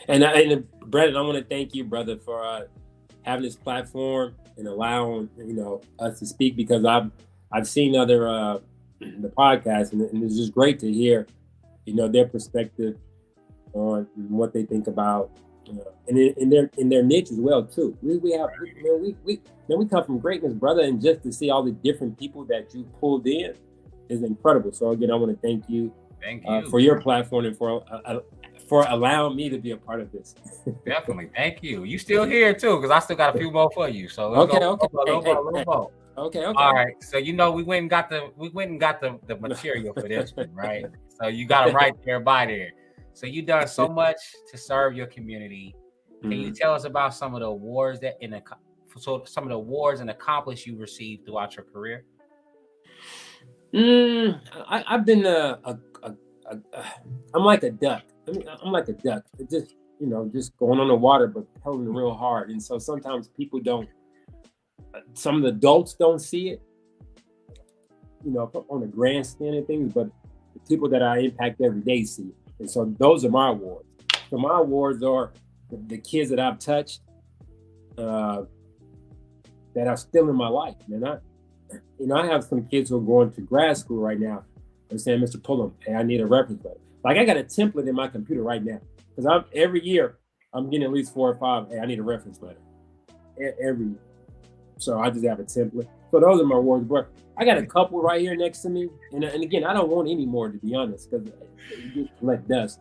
And Brandon, I want to thank you, brother, for having this platform and allowing, you know, us to speak, because I've seen other the podcast, and it's just great to hear, you know, their perspective on what they think about, you know, and in their niche as well too. We come from greatness, brother, and just to see all the different people that you pulled in, is incredible. So again, I want to thank you. Thank you for your platform and for allowing me to be a part of this. Definitely, thank you. You still here too, because I still got a few more for you. So let's okay. go. Okay. All right. So we went and got the material for this one, right? So you got it right there by there. So you done so much to serve your community. Can you tell us about some of the awards some of the awards and accomplishments you received throughout your career? I've been I'm like a duck. I mean, I'm like a duck. It just just going on the water, but pedaling real hard. And so sometimes people some of the adults don't see it, on the grandstand and things, but the people that I impact every day see it. And so those are my awards. So my awards are the kids that I've touched, that are still in my life. And I have some kids who are going to grad school right now. They're saying, Mr. Pullum, hey, I need a reference letter. Like I got a template in my computer right now, because every year I'm getting at least 4 or 5. Hey, I need a reference letter every year. So I just have a template. So those are my awards. But I got a couple right here next to me, and again, I don't want any more, to be honest, because you just collect dust.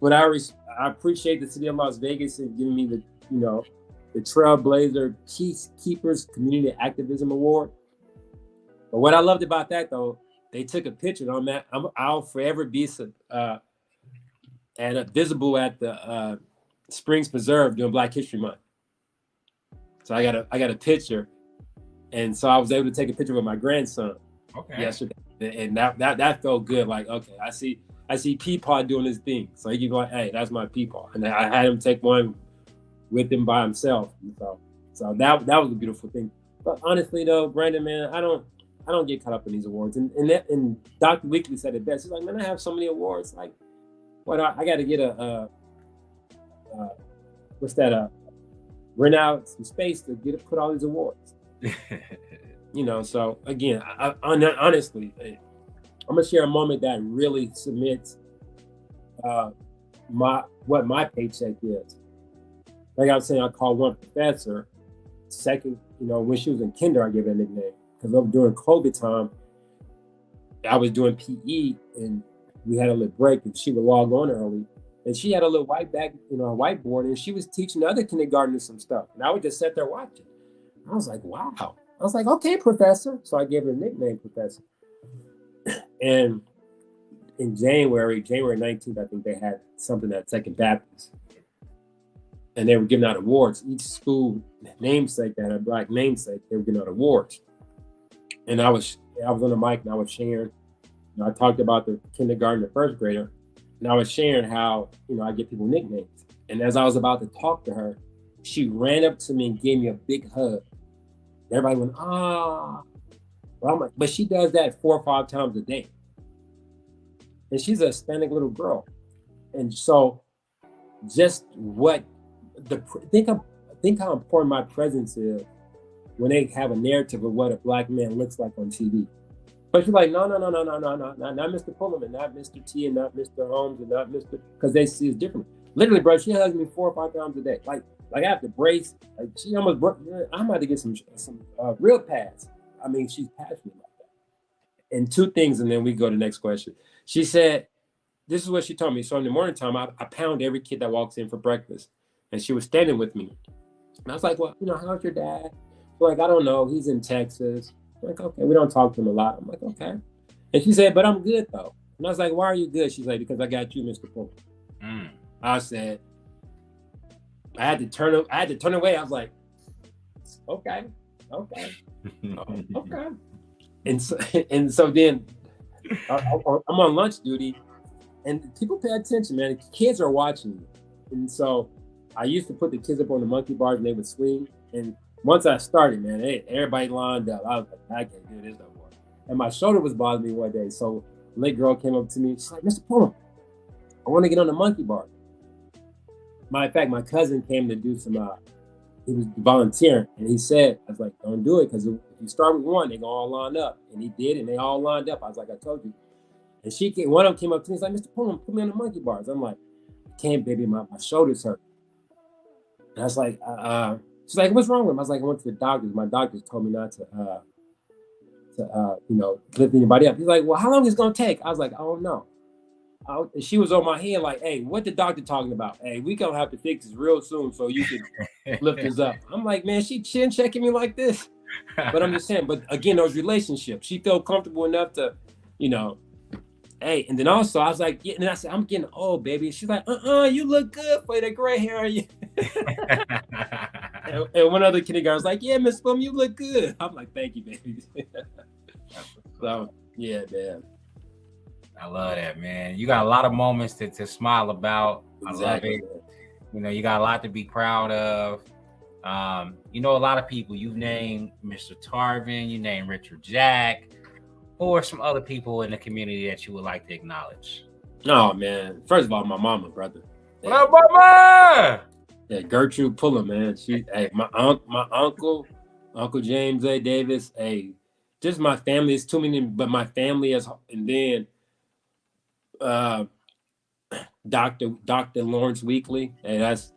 But I appreciate the city of Las Vegas and giving me the Trailblazer Peacekeepers Community Activism Award. But what I loved about that, though, they took a picture on that. I'll forever be visible at the Springs Preserve during Black History Month. So I got a picture, and so I was able to take a picture with my grandson yesterday, and that felt good. Like, okay, I see Peepaw doing his thing, so he can go, hey, that's my Peepaw, and I had him take one with him by himself. And so that was a beautiful thing. But honestly, though, Brandon, man, I don't get caught up in these awards. And Dr. Weekly said it best. He's like, man, I have so many awards. Like, what I got to get rent out some space to put all these awards. So again, honestly, I'm gonna share a moment that really submits what my paycheck is. Like I was saying, I called one professor. Second, when she was in kinder, I gave her a nickname. Because during COVID time, I was doing PE and we had a little break, and she would log on early. And she had a little whiteboard, and she was teaching the other kindergartners some stuff. And I would just sit there watching. I was like, wow. I was like, okay, professor. So I gave her a nickname, professor. And in January 19th, I think they had something at Second Baptist. And they were giving out awards. Each school namesake that had a Black namesake, they were giving out awards. And I was on the mic and I was sharing. I talked about the kindergarten, the first grader, and I was sharing how I give people nicknames. And as I was about to talk to her, she ran up to me and gave me a big hug. Everybody went, ah. Well, I'm like, but she does that 4 or 5 times a day, and she's a Hispanic little girl. And so, just think how important my presence is when they have a narrative of what a Black man looks like on TV. But she's like, no, not Mr. Pullum, and not Mr. T, and not Mr. Holmes, and not Mr. Because they see us differently. Literally, bro, she hugs me 4 or 5 times a day. Like I have to brace. Like she almost broke. I'm about to get some real pads. I mean, she's passionate about that. And 2 things, and then we go to the next question. She said, this is what she told me. So in the morning time, I pound every kid that walks in for breakfast. And she was standing with me. And I was like, well, how's your dad? Like, I don't know. He's in Texas. I'm like, okay, we don't talk to him a lot. I'm like, okay. And she said, but I'm good though. And I was like, why are you good? She's like, because I got you, Mr. Pullum. I said, I had to turn away. I was like, okay. Okay. And so then I'm on lunch duty, and people pay attention, man. The kids are watching me. And so I used to put the kids up on the monkey bars and they would swing. And once I started, man, everybody lined up. I was like, I can't do this no more. And my shoulder was bothering me one day. So a little girl came up to me. She's like, Mr. Pullum, I want to get on the monkey bar. Matter of fact, my cousin came to do some, he was volunteering. And he said, I was like, don't do it, because if you start with one, they're going to all line up. And he did, and they all lined up. I was like, I told you. And one of them came up to me. He's like, Mr. Pullum, put me on the monkey bars. I'm like, I can't, baby. My shoulders hurt. And I was like, she's like, what's wrong with him? I was like, I went to the doctors. My doctors told me not to you know, lift anybody up. He's like, well, how long is it gonna take? I was like, I don't know. She was on my head like, hey, what the doctor talking about? Hey, we gonna have to fix this real soon so you can lift us up. I'm like, man, she chin checking me like this. But I'm just saying, but again, those relationships, she felt comfortable enough to, you know, hey, and then also I was like, yeah, and I said, I'm getting old, baby. She's like, you look good for the gray hair. and one other kindergarten was like, yeah, Miss Pullum, you look good. I'm like, thank you, baby. So yeah, man. I love that, man. You got a lot of moments to smile about. Exactly. I love it. You know, you got a lot to be proud of. You know, a lot of people. You've named Mr. Tarvin, you named Richard Jack, or some other people in the community that you would like to acknowledge. Oh man, first of all, my mama, brother. What up, mama? Yeah, Gertrude Pullum, man. She, hey, my uncle, Uncle James A. Davis. Hey, just my family. It's too many, but my family is, and then Dr. Lawrence Weekly. Hey, that's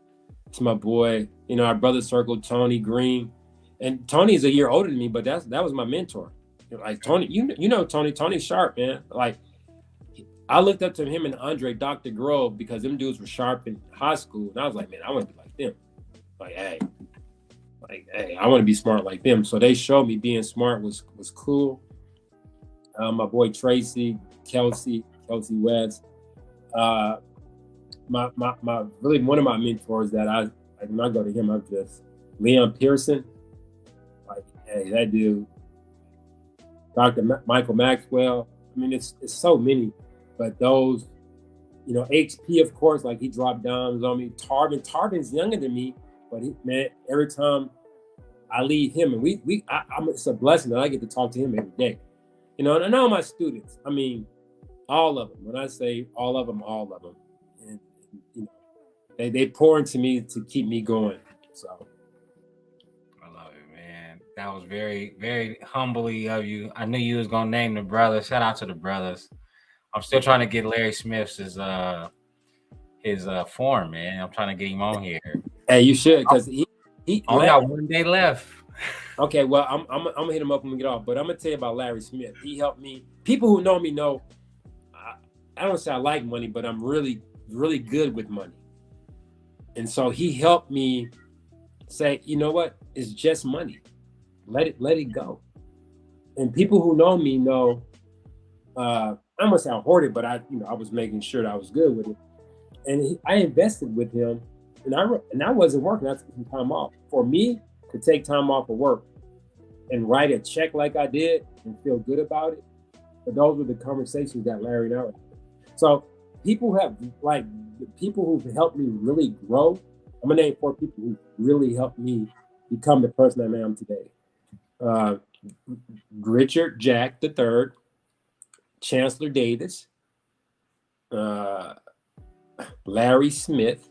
my boy. You know, our brother circle, Tony Green, and Tony's a year older than me, but that was my mentor. Like Tony, you know Tony's sharp, man. Like I looked up to him and Andre, Dr. Grove, because them dudes were sharp in high school, and I was like, man, I want to be like them. Like, hey, I want to be smart like them. So they showed me being smart was cool. My boy Tracy, Kelsey West. My really one of my mentors that when I go to him, I'm just Leon Pearson. Like, hey, that dude. Dr. Michael Maxwell. I mean, it's so many, but those, you know, HP, of course, like he dropped dimes on me. Tarvin's younger than me, but man, every time I leave him, and it's a blessing that I get to talk to him every day. You know, and I know my students. I mean, all of them. When I say all of them, and you know, they pour into me to keep me going. So. That was very, very humbly of you. I knew you was gonna name the brothers. Shout out to the brothers. I'm still trying to get Larry Smith's his form, man. I'm trying to get him on here. Hey, you should, because he only got one day left. Okay, well, I'm gonna hit him up when we get off. But I'm gonna tell you about Larry Smith. He helped me. People who know me know I don't say I like money, but I'm really, really good with money. And so he helped me say, you know what? It's just money. Let it go. And people who know me know, I'm gonna say I hoarded, but I was making sure that I was good with it. And I invested with him, and I wasn't working. I took some time off. For me to take time off of work and write a check like I did and feel good about it, but those were the conversations that Larry and I were having. So people who've helped me really grow. I'm gonna name 4 people who really helped me become the person I am today. Richard Jack III, Chancellor Davis, Larry Smith.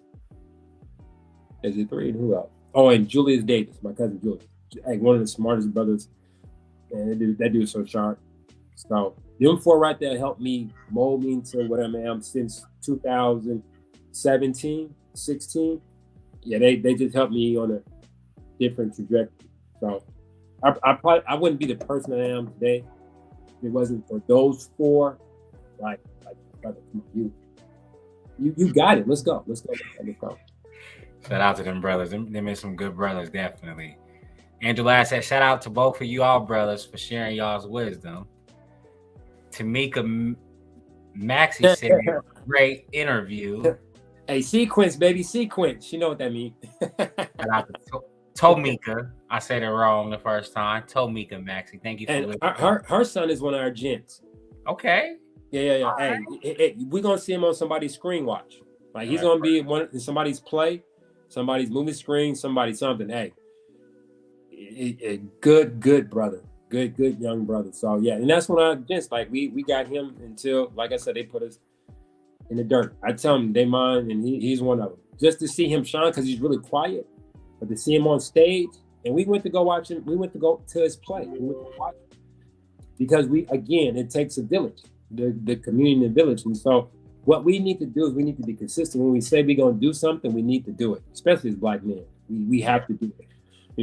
Is it 3? And who else? Oh, and Julius Davis, my cousin Julius. Like one of the smartest brothers. And that dude's so sharp. So them 4 right there helped me mold me into what I am since 2017, 16. Yeah, they just helped me on a different trajectory. So I wouldn't be the person I am today if it wasn't for those 4. Like brother, come on, you got it. Let's go. Shout out to them brothers. Them is some good brothers, definitely. Angela, I said shout out to both of you all brothers for sharing y'all's wisdom. Tamika Maxie said, great interview. Hey, sequence, baby, sequence. You know what that means. Shout out to Tomika. I said it wrong the first time. Tomika Maxie. Thank you for listening. Her son is one of our gents. Okay. Yeah. Hey, we're gonna see him on somebody's screen watch. Like he's gonna be in somebody's play, somebody's movie screen, somebody something. Hey, good brother. Good young brother. So yeah, and that's when I just like we got him until, like I said, they put us in the dirt. I tell him they mind, and he's one of them. Just to see him shine because he's really quiet, but to see him on stage, and we went to go watch him. We went to go to his play. We went to watch him because it takes a village, the community and the village. And so what we need to do is we need to be consistent. When we say we're gonna do something, we need to do it, especially as Black men. We have to do it,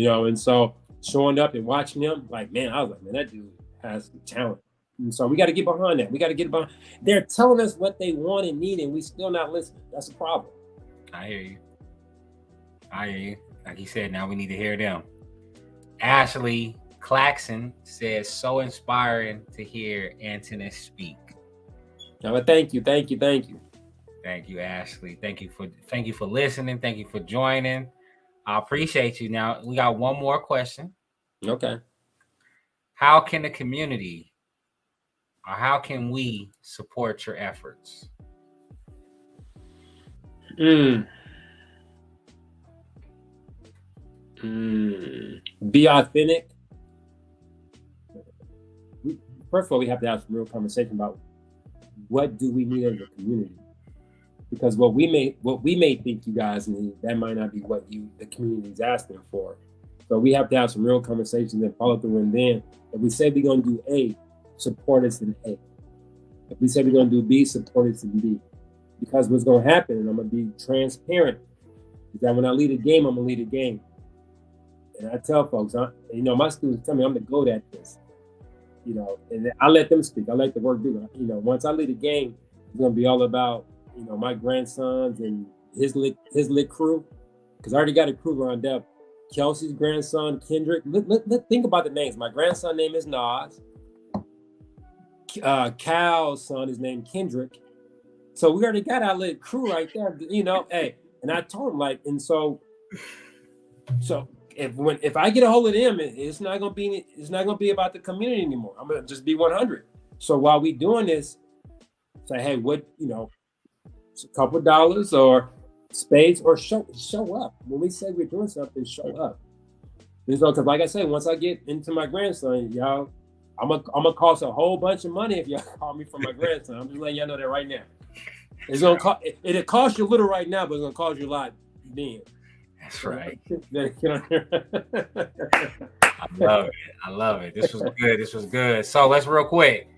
And so showing up and watching him, like, man, I was like, man, that dude, has talent. And so we got to get behind that. We got to get behind. They're telling us what they want and need, and we still not listening. That's a problem. I hear you. Like he said, now we need to hear them. Ashley Claxon says, so inspiring to hear Antanus speak. No, thank you. Thank you, Ashley. Thank you for listening. Thank you for joining. I appreciate you. Now we got one more question. Okay. How can the community, or how can we support your efforts? Be authentic. First of all, we have to have some real conversation about what do we need as a community, because what we may think you guys need, that might not be what the community is asking for. So we have to have some real conversations and follow through. And then if we say we're going to do A, support us in A. If we say we're going to do B, support us in B. Because what's going to happen, and I'm going to be transparent, is that when I lead a game, I'm going to lead a game. And I tell folks, my students tell me I'm the GOAT at this. And I let them speak. I let the work do it. Once I lead a game, it's going to be all about, my grandsons and his lit crew. Because I already got a crew lined up. Kelsey's grandson, Kendrick. Think about the names. My grandson's name is Nas. Cal's son is named Kendrick. So we already got our lit crew right there. Hey, and I told him so if I get a hold of them, it's not gonna be about the community anymore. I'm gonna just be 100. So while we doing this, say, hey, what it's a couple dollars or spades, or show up. When we say we're doing something, show up. Because like I said, once I get into my grandson, y'all, I'm gonna cost a whole bunch of money if y'all call me for my grandson. I'm just letting y'all know that right now. It's gonna cost. It'll cost you a little right now, but it's gonna cost you a lot then. That's right. I love it. This was good. So let's real quick.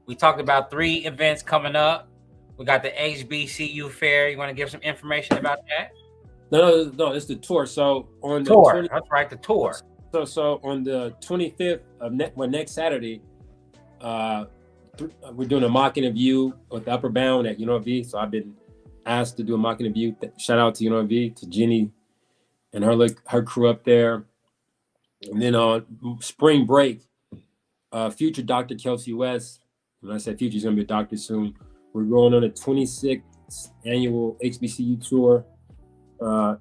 We talked about 3 events coming up. We got the HBCU fair. You want to give some information about that? No, it's the tour. So on the tour, that's right, the tour. So on the 25th of next Saturday, we're doing a mock interview with the Upper Bound at UNLV. So I've been asked to do a mock interview. Shout out to UNLV, to Jenny and her crew up there. And then on spring break, future Dr. Kelsey West, when I said future, he's going to be a doctor soon. We're going on a 26th annual HBCU tour. I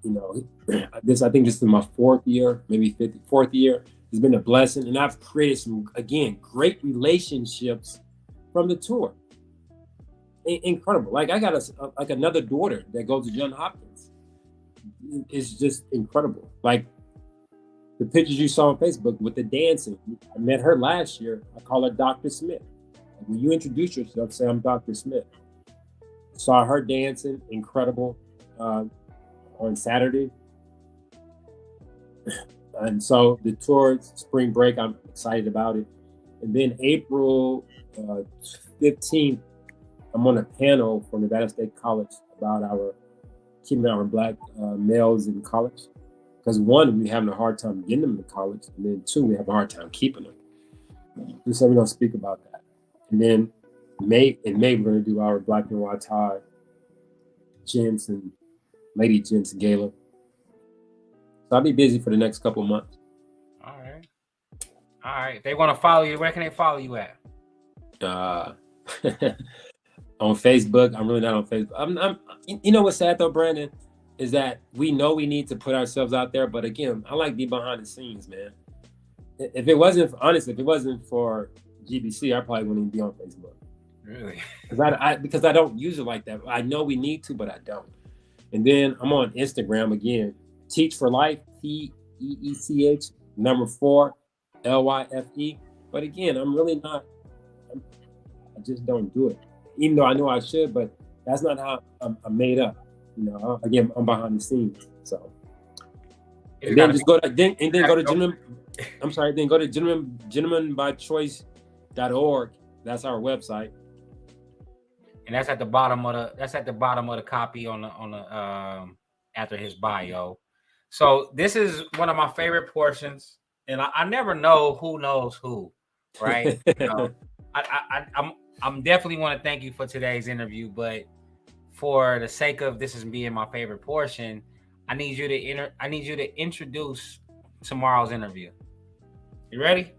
think this is my 4th year, maybe 4th year. It's been a blessing. And I've created some, again, great relationships from the tour. Incredible. Like I got another daughter that goes to Johns Hopkins. It's just incredible. Like the pictures you saw on Facebook with the dancing. I met her last year. I call her Dr. Smith. When you introduce yourself, say I'm Dr. Smith. Saw her dancing, incredible, on Saturday. And so the tour, spring break, I'm excited about it. And then April 15th, I'm on a panel for Nevada State College about keeping our Black males in college. Because 1, we're having a hard time getting them to college. And then 2, we have a hard time keeping them. And so we're going to speak about that. And then in May, we're going to do our Black and White Tie gents and lady gents gala. So I'll be busy for the next couple of months. All right. If they want to follow you, where can they follow you at? On Facebook. I'm really not on Facebook. I'm you know what's sad though, Brandon, is that we know we need to put ourselves out there, but again, I like to be behind the scenes, man. If it wasn't for GBC, I probably wouldn't even be on Facebook. Really? Because I don't use it like that. I know we need to, but I don't. And then I'm on Instagram again. Teach for Life, TEECH, 4 LYFE. But again, I'm really not. I just don't do it, even though I know I should. But that's not how I'm made up. Again, I'm behind the scenes. So, and then just go to gentlemen. I'm sorry. Then go to gentlemanbychoice.org. That's our website. And that's at the bottom of the copy on the after his bio. So this is one of my favorite portions, and I never know who knows who. right? I'm definitely want to thank you for today's interview, but for the sake of this is being my favorite portion, I need you to introduce tomorrow's interview. You ready?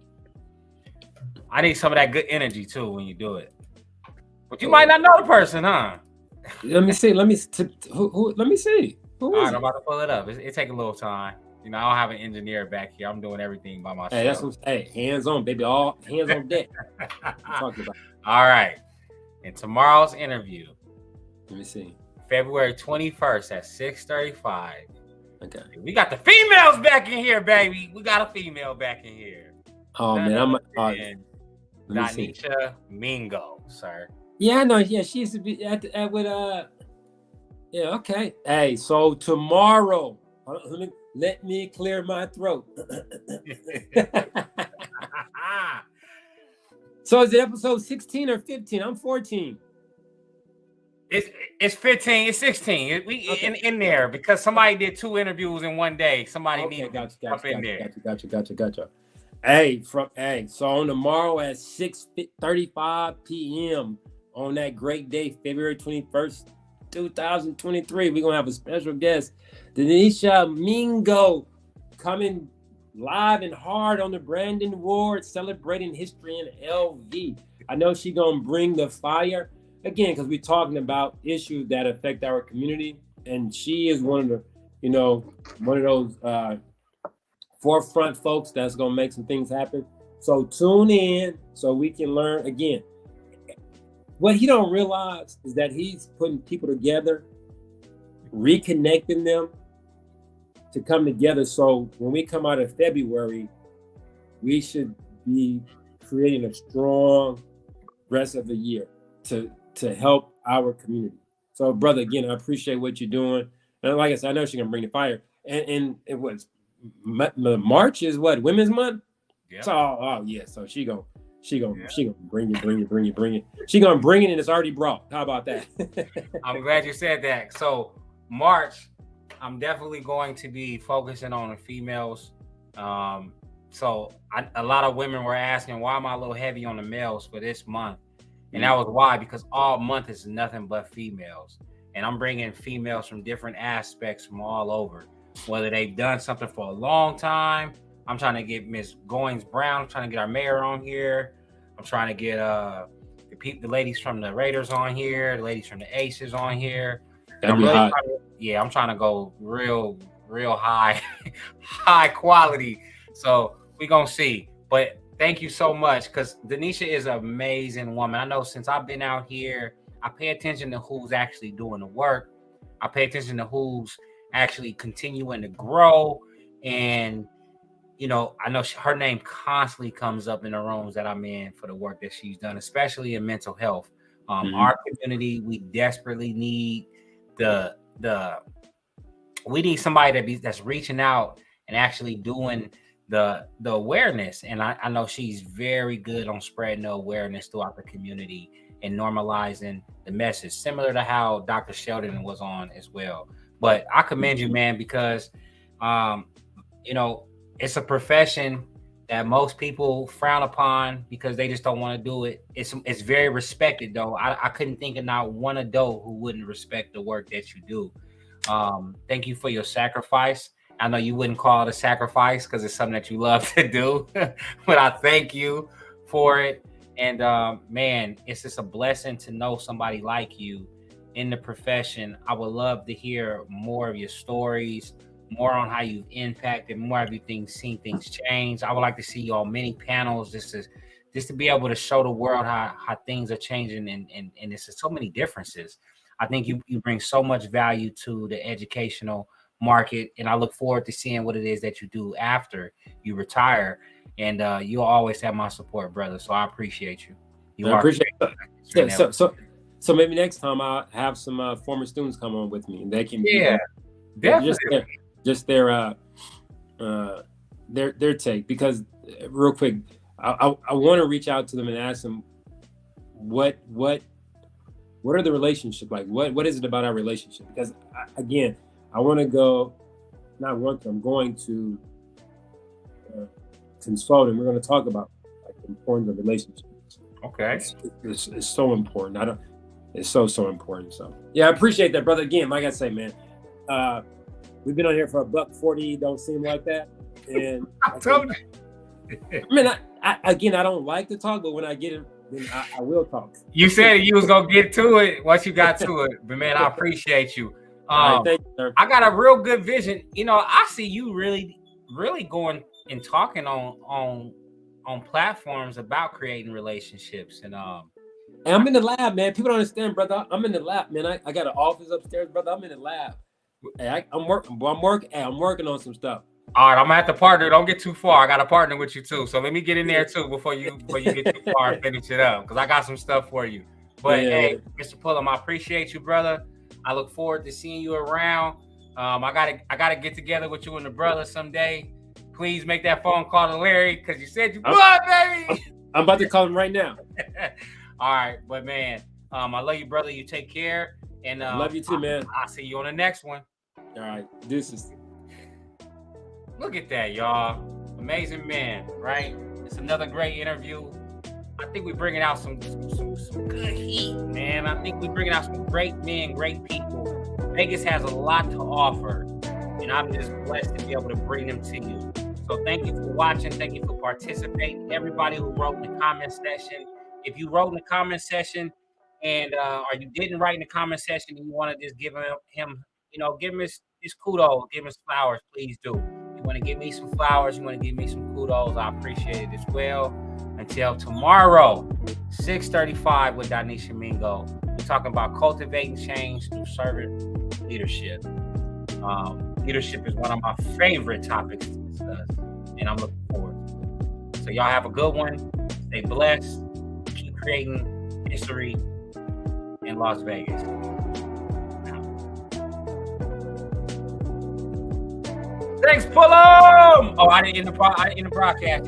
I need some of that good energy too when you do it. But you might not know the person, huh? Let me see. Let me see. Who All right, is I'm it? about to pull it up. It take a little time. You know, I don't have an engineer back here. I'm doing everything by myself. Hey, that's what. Hey, hands on, baby. All hands on deck. I'm talking about. All right. And tomorrow's interview. Let me see. February 21st at 6:35. Okay. We got the females back in here, baby. We got a female back in here. Oh man, I'm. Danisha Mingo, sir. Yeah, I know. Yeah, she used to be at with Yeah. Okay. Hey, so tomorrow, let me clear my throat. So is it episode 16 or 15? I'm 14. It's 15. It's 16. Okay. in there because somebody did 2 interviews in one day. Somebody needed to jump in there. Gotcha. Hey, so on tomorrow at 6:35 p.m. on that great day, February 21st, 2023, we're gonna have a special guest, Danisha Mingo, coming live and hard on the Brandon Ward, celebrating history in LV. I know she's gonna bring the fire again because we're talking about issues that affect our community, and she is one of those forefront folks that's gonna make some things happen. So tune in so we can learn again. What he don't realize is that he's putting people together, reconnecting them to come together. So when we come out of February, we should be creating a strong rest of the year to help our community. So brother, again, I appreciate what you're doing. And like I said, I know she's gonna bring the fire. And it was March is what, Women's Month? Yeah. So yeah, so she gonna bring it. She gonna bring it and it's already brought. How about that? I'm glad you said that. So March, I'm definitely going to be focusing on the females. So a lot of women were asking, why am I a little heavy on the males for this month? And that was why, because all month is nothing but females. And I'm bringing females from different aspects from all over. Whether they've done something for a long time. I'm trying to get Miss Goings Brown. I'm trying to get our mayor on here. I'm trying to get the ladies from the Raiders on here, the ladies from the Aces on here. I'm trying to go real high, high quality. So we're gonna see. But thank you so much, because Danisha is an amazing woman. I know since I've been out here, I pay attention to who's actually doing the work. I pay attention to who's actually continuing to grow. And I know her name constantly comes up in the rooms that I'm in for the work that she's done, especially in mental health. Our community, we desperately need we need somebody that's reaching out and actually doing the awareness. And I know she's very good on spreading the awareness throughout the community and normalizing the message, similar to how Dr. Sheldon was on as well. But I commend you, man, because it's a profession that most people frown upon because they just don't want to do it. It's very respected, though. I couldn't think of not one adult who wouldn't respect the work that you do. Thank you for your sacrifice. I know you wouldn't call it a sacrifice because it's something that you love to do, but I thank you for it. And man, it's just a blessing to know somebody like you in the profession. I would love to hear more of your stories, more on how you've impacted, more of you seen things change. I would like to see you on many panels just to be able to show the world how things are changing and there's so many differences. I think you bring so much value to the educational market, and I look forward to seeing what it is that you do after you retire. And you'll always have my support, brother. So I appreciate you. I appreciate it. So maybe next time I'll have some former students come on with me, and they can definitely just their take. Because real quick, I want to reach out to them and ask them what are the relationships like? What is it about our relationship? Because I'm going to consult, and we're going to talk about like importance of relationships. Okay. It's so important. It's so important. So yeah, I appreciate that, brother. Again, like I say, man, we've been on here for $140. Don't seem like that. And I told you. I mean, I don't like to talk, but when I get it, then I will talk. You said you was gonna get to it once you got to it, but man, I appreciate you. Thank you, sir. I got a real good vision. You know, I see you really going and talking on platforms about creating relationships, and I'm in the lab, man. People don't understand, brother. I'm in the lab, man. I got an office upstairs, brother. I'm in the lab. Hey, I'm working on some stuff. All right, I'm gonna have to partner. Don't get too far. I got to partner with you too. So let me get in there too before you get too far and finish it up, because I got some stuff for you. But hey, Mr. Pullum, I appreciate you, brother. I look forward to seeing you around. I gotta get together with you and the brother someday. Please make that phone call to Larry, because you said you would, baby. I'm about to call him right now. All right, but man, I love you, brother. You take care, and love you too, man. I'll see you on the next one. All right, this is. Look at that, y'all. Amazing man, right? It's another great interview. I think we're bringing out some good heat, man. I think we're bringing out some great men, great people. Vegas has a lot to offer, and I'm just blessed to be able to bring them to you. So thank you for watching. Thank you for participating. Everybody who wrote in the comment section. If you wrote in the comment section and or you didn't write in the comment section and you want to just give him, give him his kudos, give him his flowers, please do. You want to give me some flowers, you want to give me some kudos, I appreciate it as well. Until tomorrow, 6:35 with Danisha Mingo. We're talking about cultivating change through servant leadership. Leadership is one of my favorite topics to discuss, and I'm looking forward to it. So y'all have a good one. Stay blessed. Keep creating history in Las Vegas. Thanks, Pullum. Oh, I didn't end the broadcast.